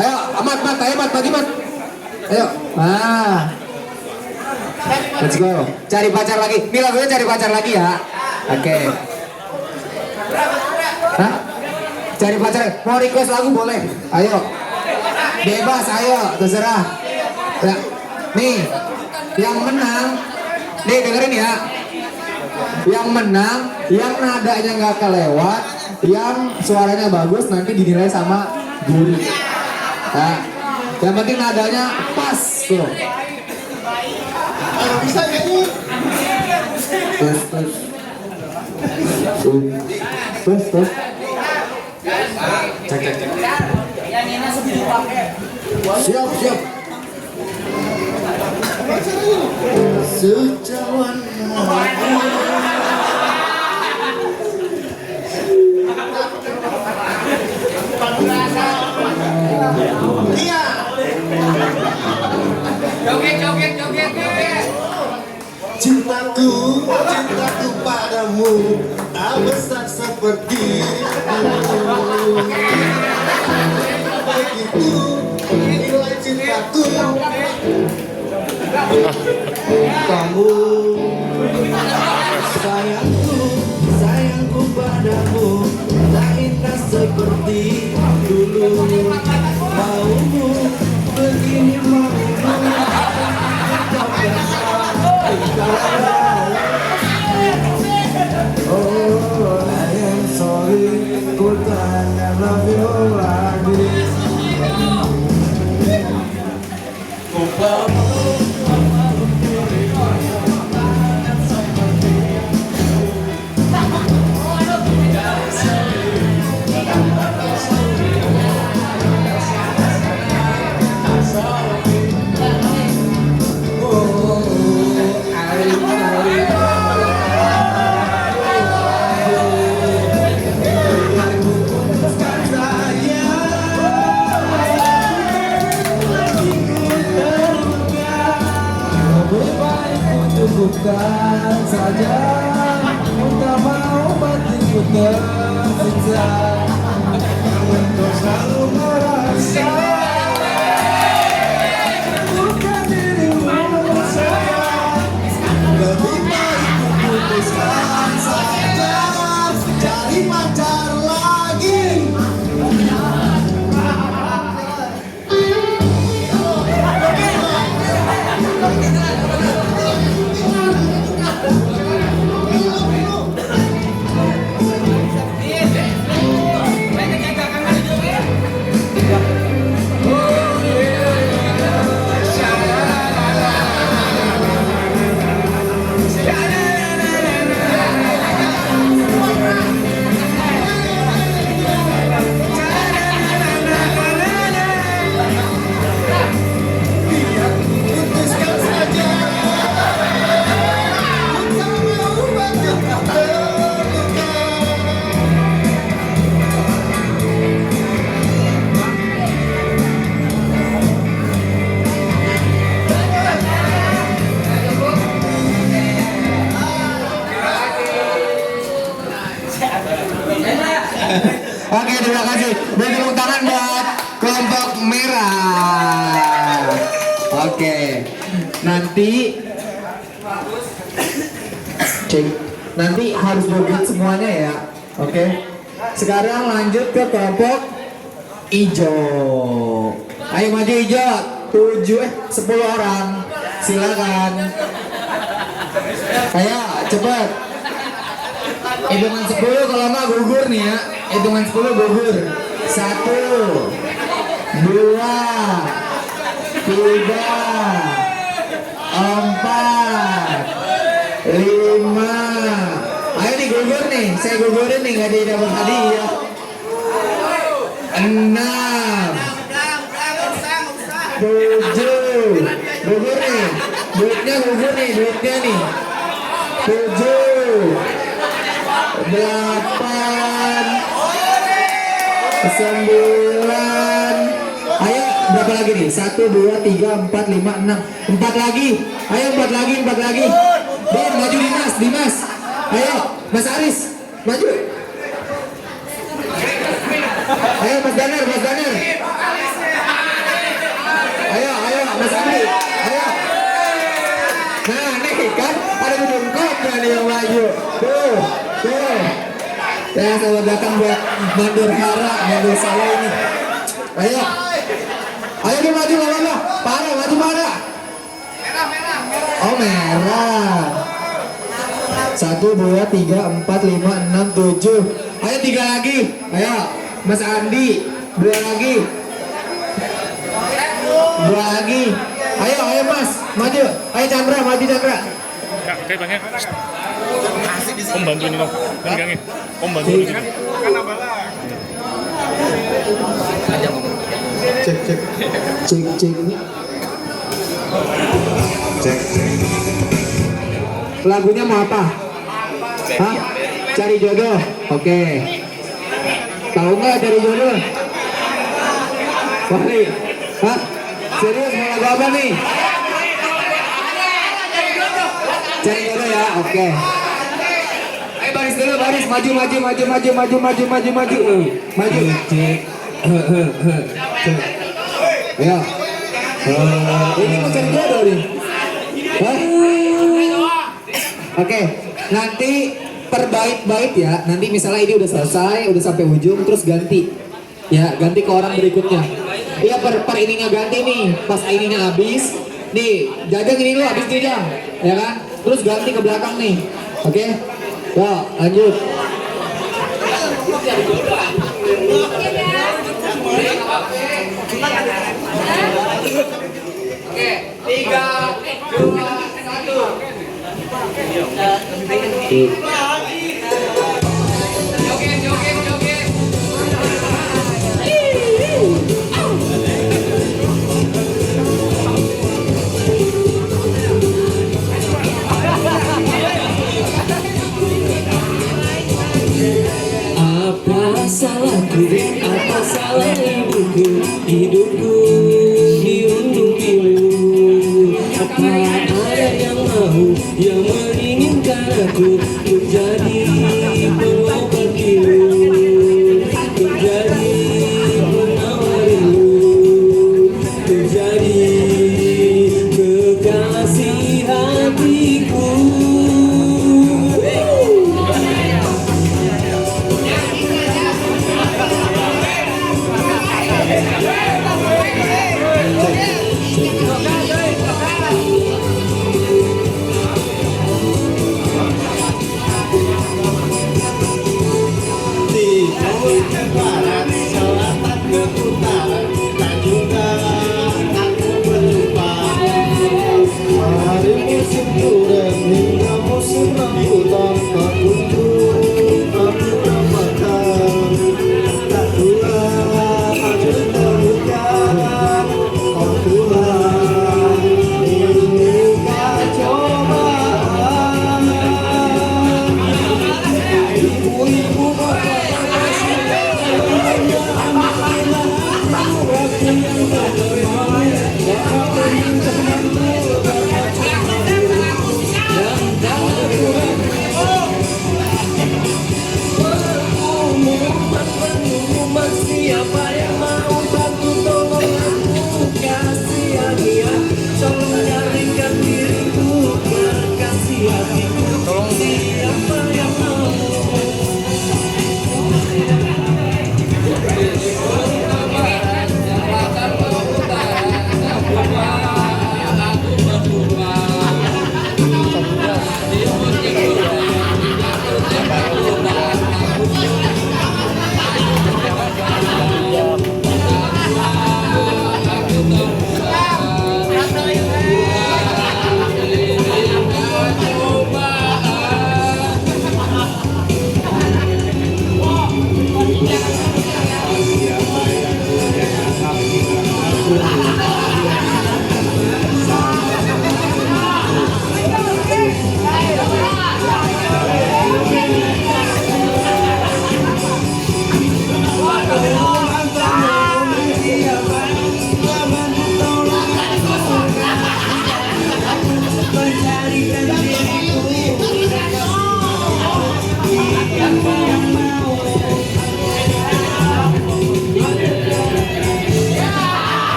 Ayo, Amat, ayo Mat, bagi Mat. Ayo. Nah. Let's go. Cari pacar lagi. Ini lagunya cari pacar lagi ya. Oke. Hah? Cari pacar. Mau request lagu boleh. Ayo. Bebas, ayo. Terserah. Ya. Nih. Yang menang. Nih dengerin ya. Yang menang, yang nadanya nggak kelewat, yang suaranya bagus nanti dinilai sama juri. Nah, yang penting nadanya pas tuh. Bisa nyanyi. Terus. Cek. Siap. Secawan iya. Joget. Cintaku padamu tak besar seperti begitu nilai cintaku. Kamu sayangku padamu tak indah seperti dulu. Maumu begini oh, I am sorry, ku tanya love you lagi. bukan saja untuk mau batinku tersiksa. Untuk selalu merasa bukan dirimu sayang. Lebih baik putuskan saja cari pacar lagi. Oke, terima kasih. Beri tepuk tangan buat kelompok merah. Oke, nanti cek. Nanti harus berbit semuanya ya. Oke. Sekarang lanjut ke kelompok hijau. Ayo maju hijau. 10 orang. Silakan. Ayo, cepat. Hitungan 10 kalau nggak gugur nih ya. Hitungan 10 gugur. 1, 2, 3, 4, 5. Ayo nih gugur nih. Saya gugurin nih, nggak dapat hadiah. 6, 7. Gugur nih. Duitnya gugur nih. Duitnya nih. 7, 8, 9. Ayo berapa lagi nih? 1, 2, 3, 4, 5, 6. 4 lagi. Ayo 4 lagi, 4 lagi. Dim, maju Dimas. Ayo Mas Aris, maju. Ayo Mas Danar. Ayo Mas Andi. Ayo. Nah nih kan ada gedung kota nih yang maju. Tuh. Saya selamat datang buat mandur hara, mandur saya ini. Ayo dia maju lama. Parah, maju parah. Oh merah. 1, 2, 3, 4, 5, 6, 7. Ayo 3 lagi. Ayo Mas Andi. 2 lagi. 2 lagi. Ayo Mas, maju. Ayo Chandra, maju Chandra. Ya, oke Bang ya. Om bantuin ini Om. Gangin. Om bantuin ini. Cek. Lagunya mau apa? Hah? Cari jodoh. Oke. Tahu nggak cari jodoh? Wali. Hah? Serius mau lagu apa nih? Cari jodoh ya. Oke. Ayo baris dulu, baris. Maju. Maju. Ya. Ini mau cari jodoh nih. Hah? Oke, nanti per bait-bait ya. Nanti misalnya ini udah selesai, udah sampai ujung, terus ganti. Ya, ganti ke orang berikutnya. Iya, per ininya ganti nih. Pas ininya habis, nih, Jajang ini lu habis Jajang, ya kan? Terus ganti ke belakang nih. Oke? Ya, lanjut. Oke, 3, 2, 1. Apa salahku, apa salah ibuku, hidupku diuntung pilu. Apa ada yang mau bahu yang menginginkan aku menjadi pengobat pilu, menjadi penawar rindu, menjadi kekasih hatiku. Siapa yang mau bantu tolong aku, kasihani aku, tolong nyarikan diriku, berkasih hatiku. Siapa yang mau?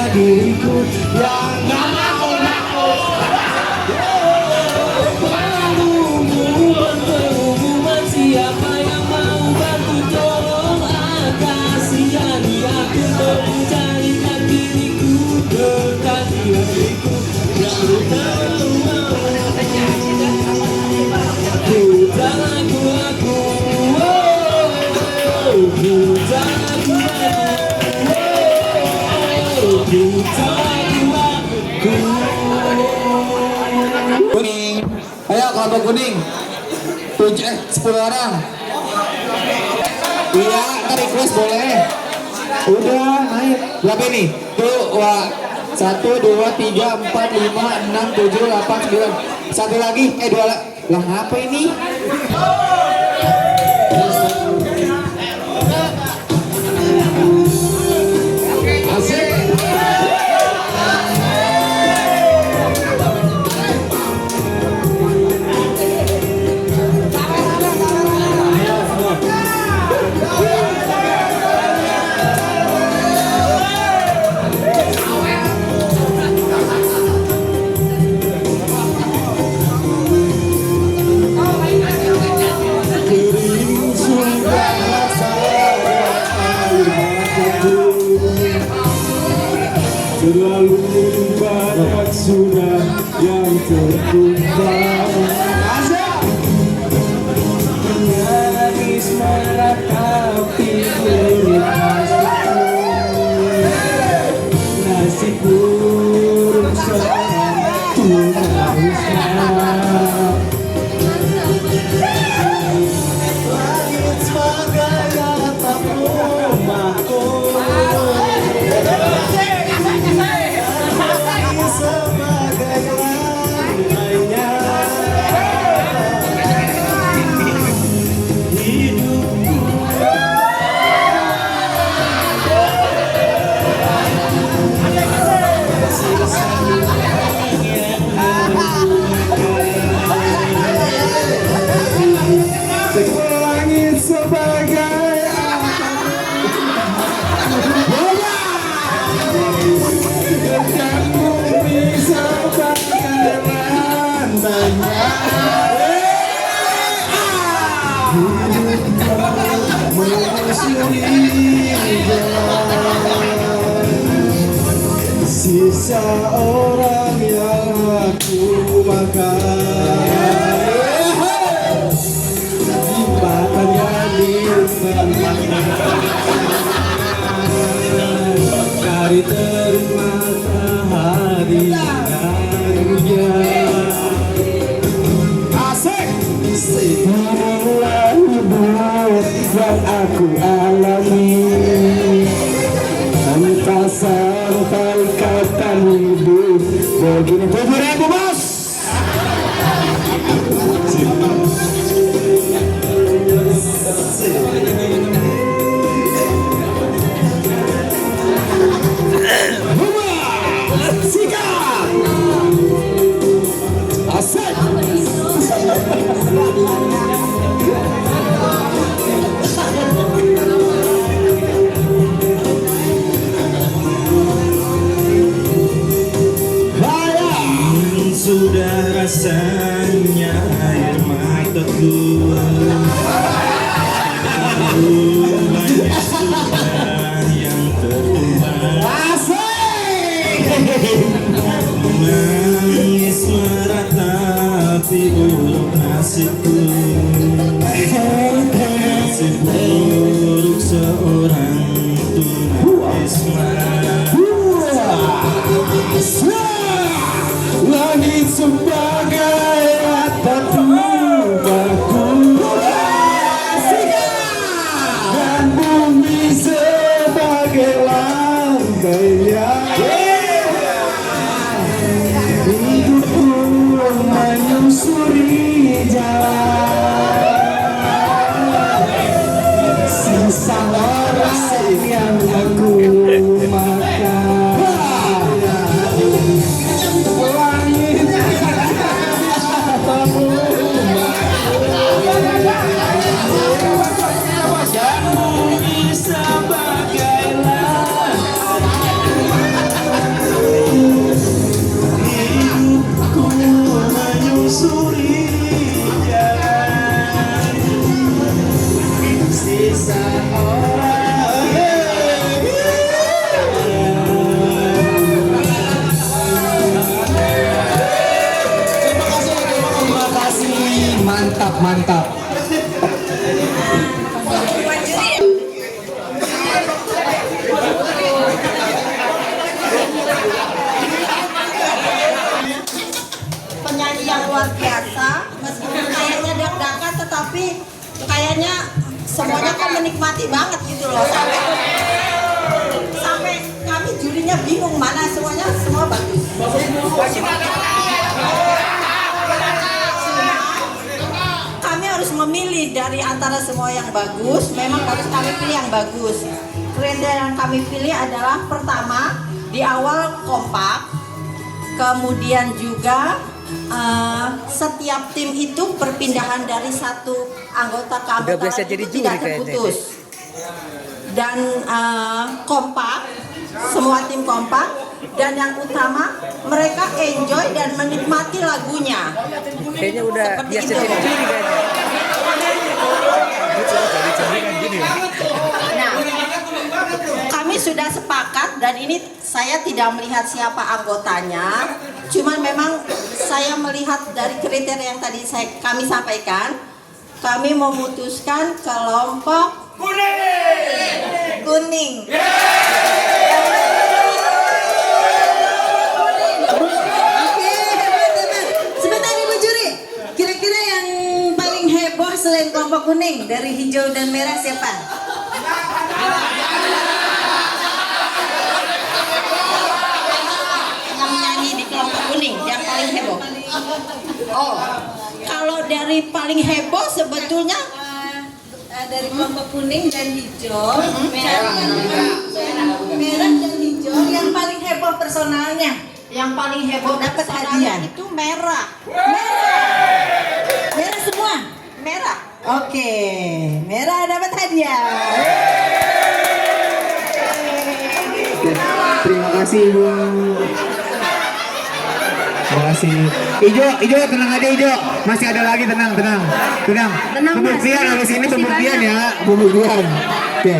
Diriku yang gak mau pengumuman siapa yang mau bantu tolong kasihani aku, mencarikan diriku, dekati hatiku yang tahu mau putar aku putar Kuning, ayo kelompok kuning. 10 orang. Iya, request boleh. Udah, naik. Berapa ini? Tuh, 1, 2, 3, 4, 5, 6, 7, 8, 9. Satu lagi, 2 lah. Lah apa ini? Terlalu banyak sudah yang tertumpah. Menangis meratapi nasib buruk seorang tunawisma. Langit sebagai Sisa orang yang aku makan Matanya dari terik matahari dan hujan Asik! Itulah hidup yang aku alami Entah sampai kapan hidup begini 7.000 bos Sikat Asik sudah rasanya air mataku banyak sudah yang tertumpah menangis meratapi buruk nasibku nasib buruk seorang tunawisma langit sebagai atap rumahku dan bumi sebagai lantainya hidupku menyusuri jalan sisa orang yang aku makan Mantap. Penyanyi yang luar biasa, meskipun kayaknya deg-degan tetapi kayaknya semuanya kan menikmati banget gitu loh sampai kami jurinya bingung mana semua bagus. Kami harus memilih dari antara semua yang bagus, memang harus kami pilih yang bagus. Kriteria yang kami pilih adalah pertama di awal kompak, kemudian juga setiap tim itu perpindahan dari satu anggota ke anggota lain itu tidak terputus dan kompak, semua tim kompak, dan yang utama mereka enjoy dan menikmati lagunya. Kayaknya udah biasa jadi juri kayaknya. Nah, kami sudah sepakat dan ini saya tidak melihat siapa anggotanya, cuman memang saya melihat dari kriteria yang tadi kami sampaikan, kami memutuskan kelompok kuning. Sebentar Ibu Juri, kira-kira yang paling heboh selain kelompok kuning dari hijau dan merah siapa? Yang nyanyi di kelompok kuning yang paling heboh. Oh, kalau dari paling heboh sebetulnya dari kelompok kuning dan hijau, merah dan hijau yang paling heboh personalnya, yang paling heboh dapat hadiah itu merah. Merah semua, merah. Oke, merah dapat hadiah. Oke, terima kasih Ibu. Makasih. Ijo, tenang aja Ijo. Masih ada lagi, tenang. Tenang, Mas. Pembuktian habis ini pembuktian ya, pembuktian. Oke.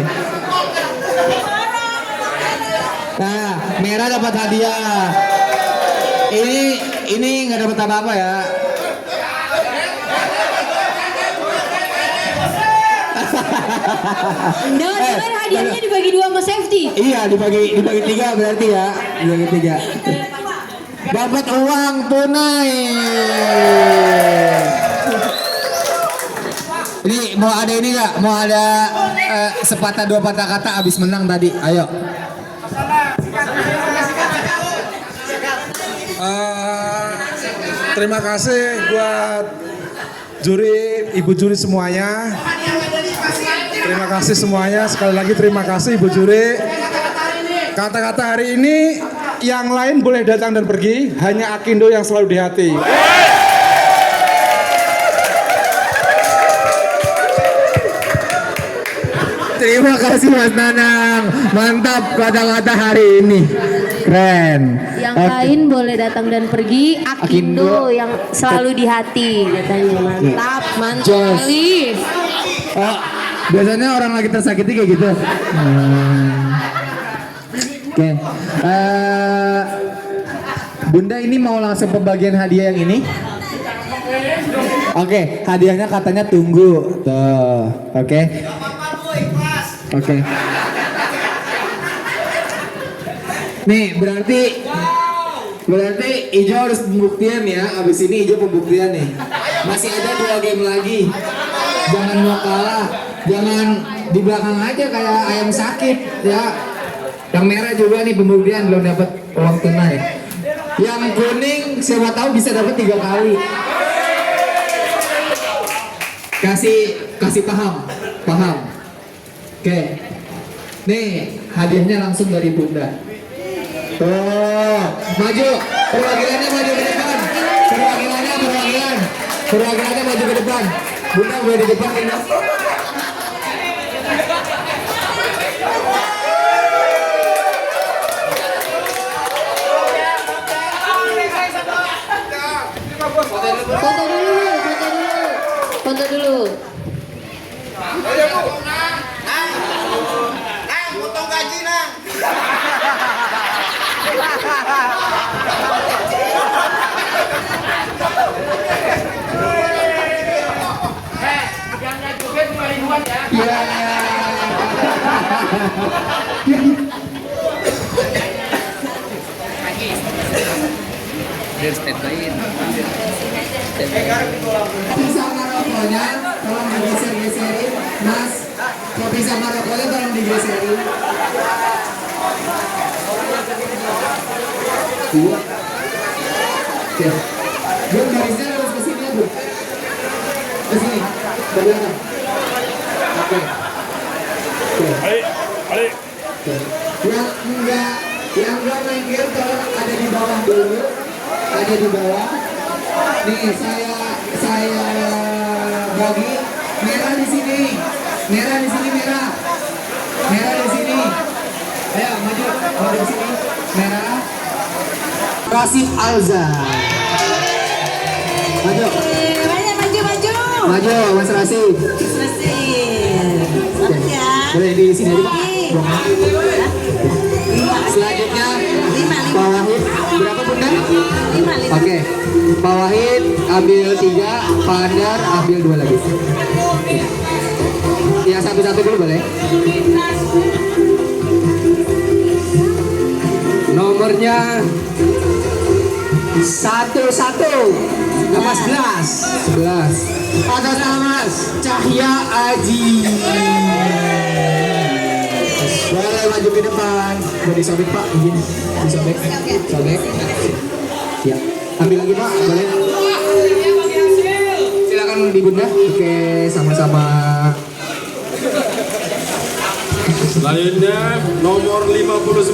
Nah, merah dapat hadiah. Ini nggak dapat apa-apa ya. Jangan hadiahnya dibagi 2 sama safety. Iya, dibagi 3 berarti ya. Dibagi 3. Dapat uang tunai. Ini mau ada ini nggak? Mau ada sepatah 2 patah kata abis menang tadi. Ayo. Terima kasih buat juri, ibu juri semuanya. Terima kasih semuanya. Sekali lagi terima kasih ibu juri. Kata-kata hari ini yang lain boleh datang dan pergi, hanya Akindo yang selalu di hati. Terima kasih Mas Nanang. Mantap kata-kata hari ini. Keren. Yang lain boleh datang dan pergi, Akindo yang selalu di hati katanya. Mantap sekali. Oh, biasanya orang lagi tersakiti kayak gitu. Oke. Bunda ini mau langsung pembagian hadiah yang ini? Oke, hadiahnya katanya tunggu. Tuh. Oke. Oke. Nih, berarti Ijo harus pembuktian ya. Abis ini Ijo pembuktian nih. Masih ada 2 game lagi. Jangan mau kalah. Jangan di belakang aja kayak ayam sakit ya. Yang merah juga nih pembuktian belum dapat uang tunai. Yang kuning siapa tahu bisa dapat 3 kali. Kasih paham. Oke. Nih, hadiahnya langsung dari Bunda. Tuh, maju. Perwakilannya maju ke depan. Perwakilannya maju ke depan. Bunda boleh di depan ini. Foto dulu. Potong gaji nang. Jangan joget 5 ribuan ya. Sama rokoknya tolong digeser-geserin. Mas, kopi sama rokoknya tolong digeserin. 2. Oke. Bu, garisnya harus ke sini ya, Bu. Ke sini. Ke belakang. Oke. Balik. Yang enggak main game tolong ada di bawah dulu. Ada di bawah. Nih, saya bagi merah di sini. Merah di sini. Ayo maju di sini. Merah. Rasid Alza. Maju. Maju, Mas Rasid. Boleh di sini aja, Pak. Selanjutnya Pak Wahid. Berapa Bunda? 5. Oke. Pak Wahid ambil 3, Pak Andar ambil 2 lagi. Ya, satu-satu dulu boleh. Nomornya 11. Nama 11. Atas nama Cahya Aji. Boleh maju ke depan. Mau disobek Pak, begini. Disobek. Sobek. Ya. Ambil lagi Pak, boleh. Silakan di Bunda. Oke, sama-sama. Selanjutnya nomor 59.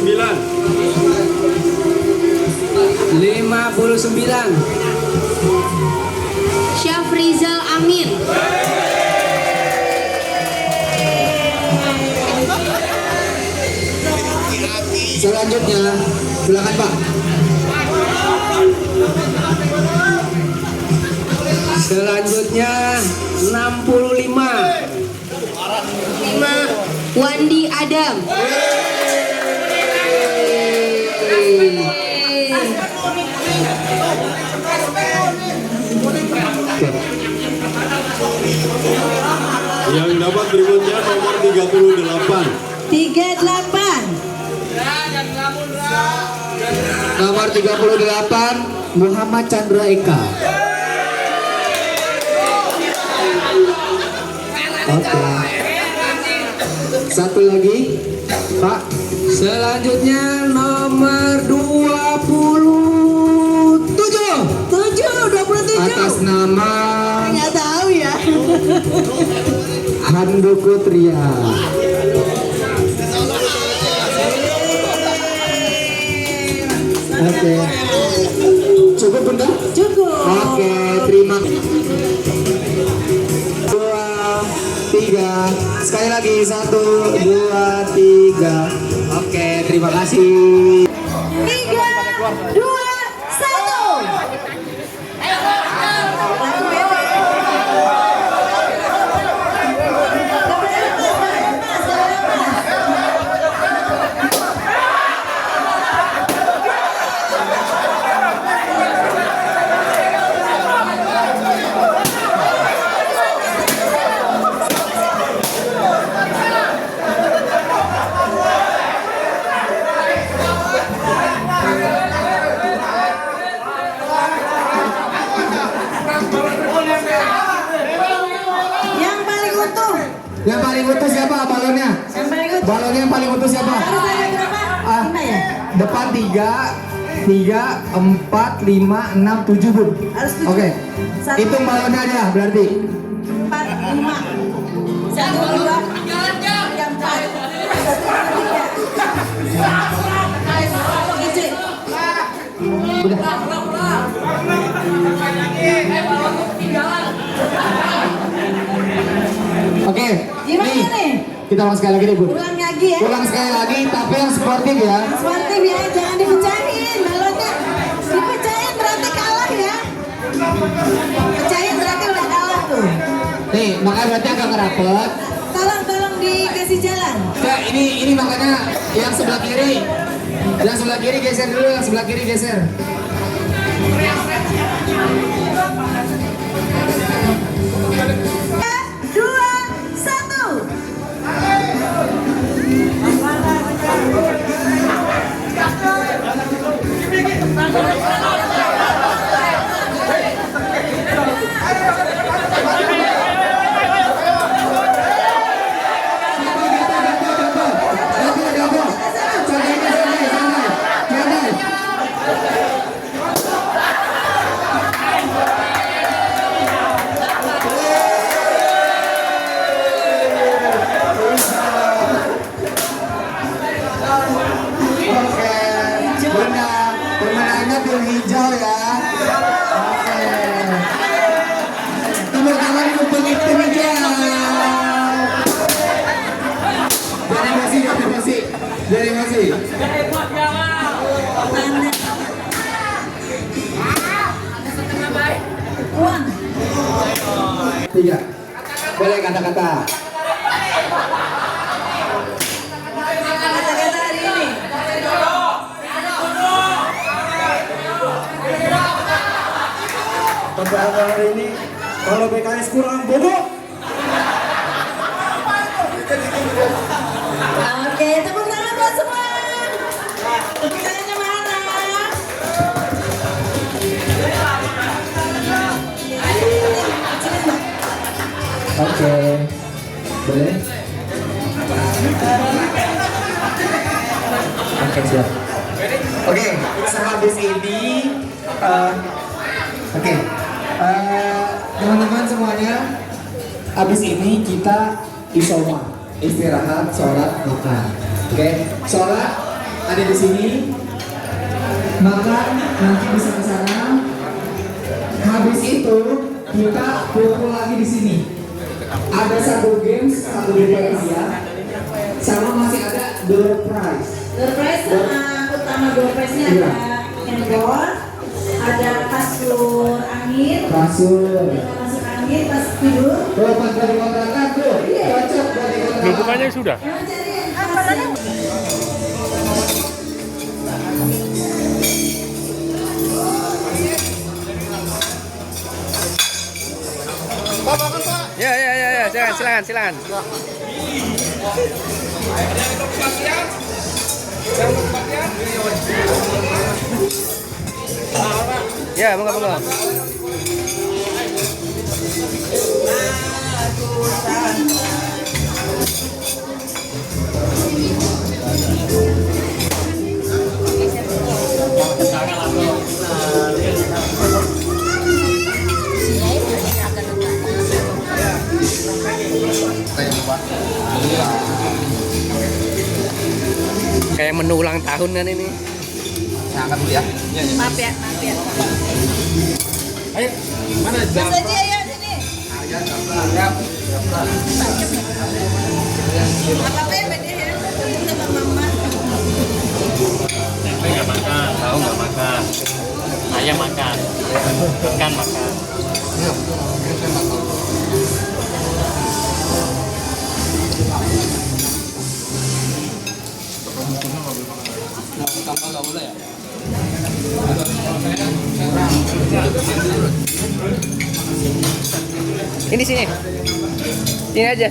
59. Syafrizal Amin. Selanjutnya, silakan Pak. Selanjutnya 65. Wandi Adam. Yang dapat berikutnya nomor 38. 38. Nomor 38 Muhammad Chandra Eka. Oke. Satu lagi, Pak. Selanjutnya nomor 27. 27. Atas nama Nggak tahu ya. Handoko Tria. Oke. Cukup Bunda? Cukup. Oke, terima. 2, 3. Sekali lagi 1, 2, 3. Oke, terima kasih. 3, 2, 1. Yang paling utuh. Yang paling utuh siapa balonnya? Yang paling utuh. Balonnya yang paling utuh siapa? Harus ada berapa? 5 ya? Depan 3, 4, 5, 6, 7 Bun. Harus 7. Oke. Satu. Hitung balonnya aja berarti. 4, 5. 1, 2, 3, 4. 1, 2, 3. Udah. Oke. Gimana nih? Kita ulang sekali lagi deh Bun. Ulang lagi ya. Ulang sekali lagi tapi yang sportif ya. Sportif ya, jangan dipecahin balonnya. Dipecahin berarti kalah ya. Pecahin berarti udah kalah tuh. Nih, makanya berarti agak ngerapet. Tolong dikasih jalan. Ya, ini makanya yang sebelah kiri. Yang sebelah kiri geser dulu, yang sebelah kiri geser. Dua, satu. Bunda, pemenangnya tim hijau ya. Oke. Tepuk tangan untuk tim hijau. Jadi masih. Uang. 3. Boleh kata-kata. Kata-kata hari ini. Kata-kata hari ini, kalau PKS kurang bodoh. Oke, tepuk tangan buat semua. Tepuk tangannya mana? Oke. Boleh? Oke, siap. Oke, sehabis ini teman-teman semuanya, habis ini kita isoma, istirahat, sholat, makan. Oke, sholat ada di sini, makan nanti bisa ke sana. Habis itu kita kumpul lagi di sini. Ada satu games, satu DPS ya, sama masih ada door prize. Door prize sama utama door prize-nya ada handball, ada kasur angin, kasur. Masuk angin pas tidur. Tuh pas dari kontrakan tuh, cocok buat di kontrakan. Belum bukannya sudah? Ya, silakan. Ya, monggo. Kayak menu ulang tahun kan ini. Saya angkat dulu ya. Maaf ya. Ayo, mana Mas Haji ayo sini. Apa ya beda ya? Sama mama. Tempe nggak makan, tahu nggak makan, ayam makan, ikan makan. Tambah nggak boleh ya? Ini sini aja.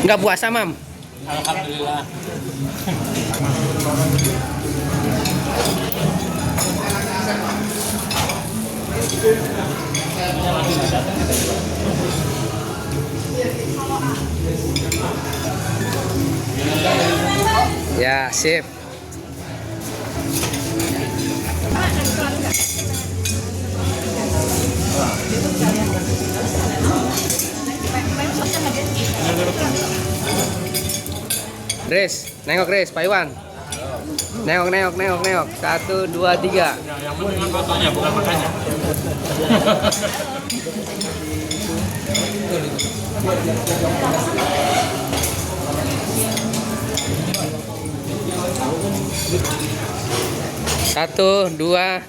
Nggak puasa, Mam? Alhamdulillah. Ya, sip. Riz, nengok Riz, Pak Iwan. Nengok. 1, 2, 3. Yang penting fotonya bukan makannya. Satu, dua.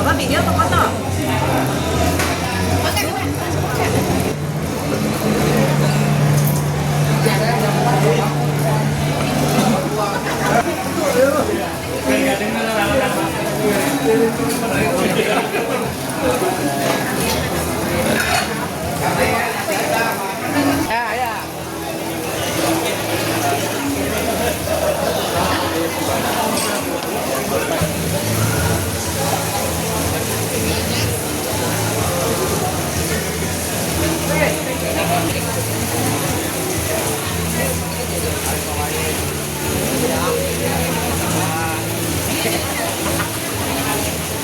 Bapak video atau foto? Ya.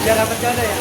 Jangan bercanda ya.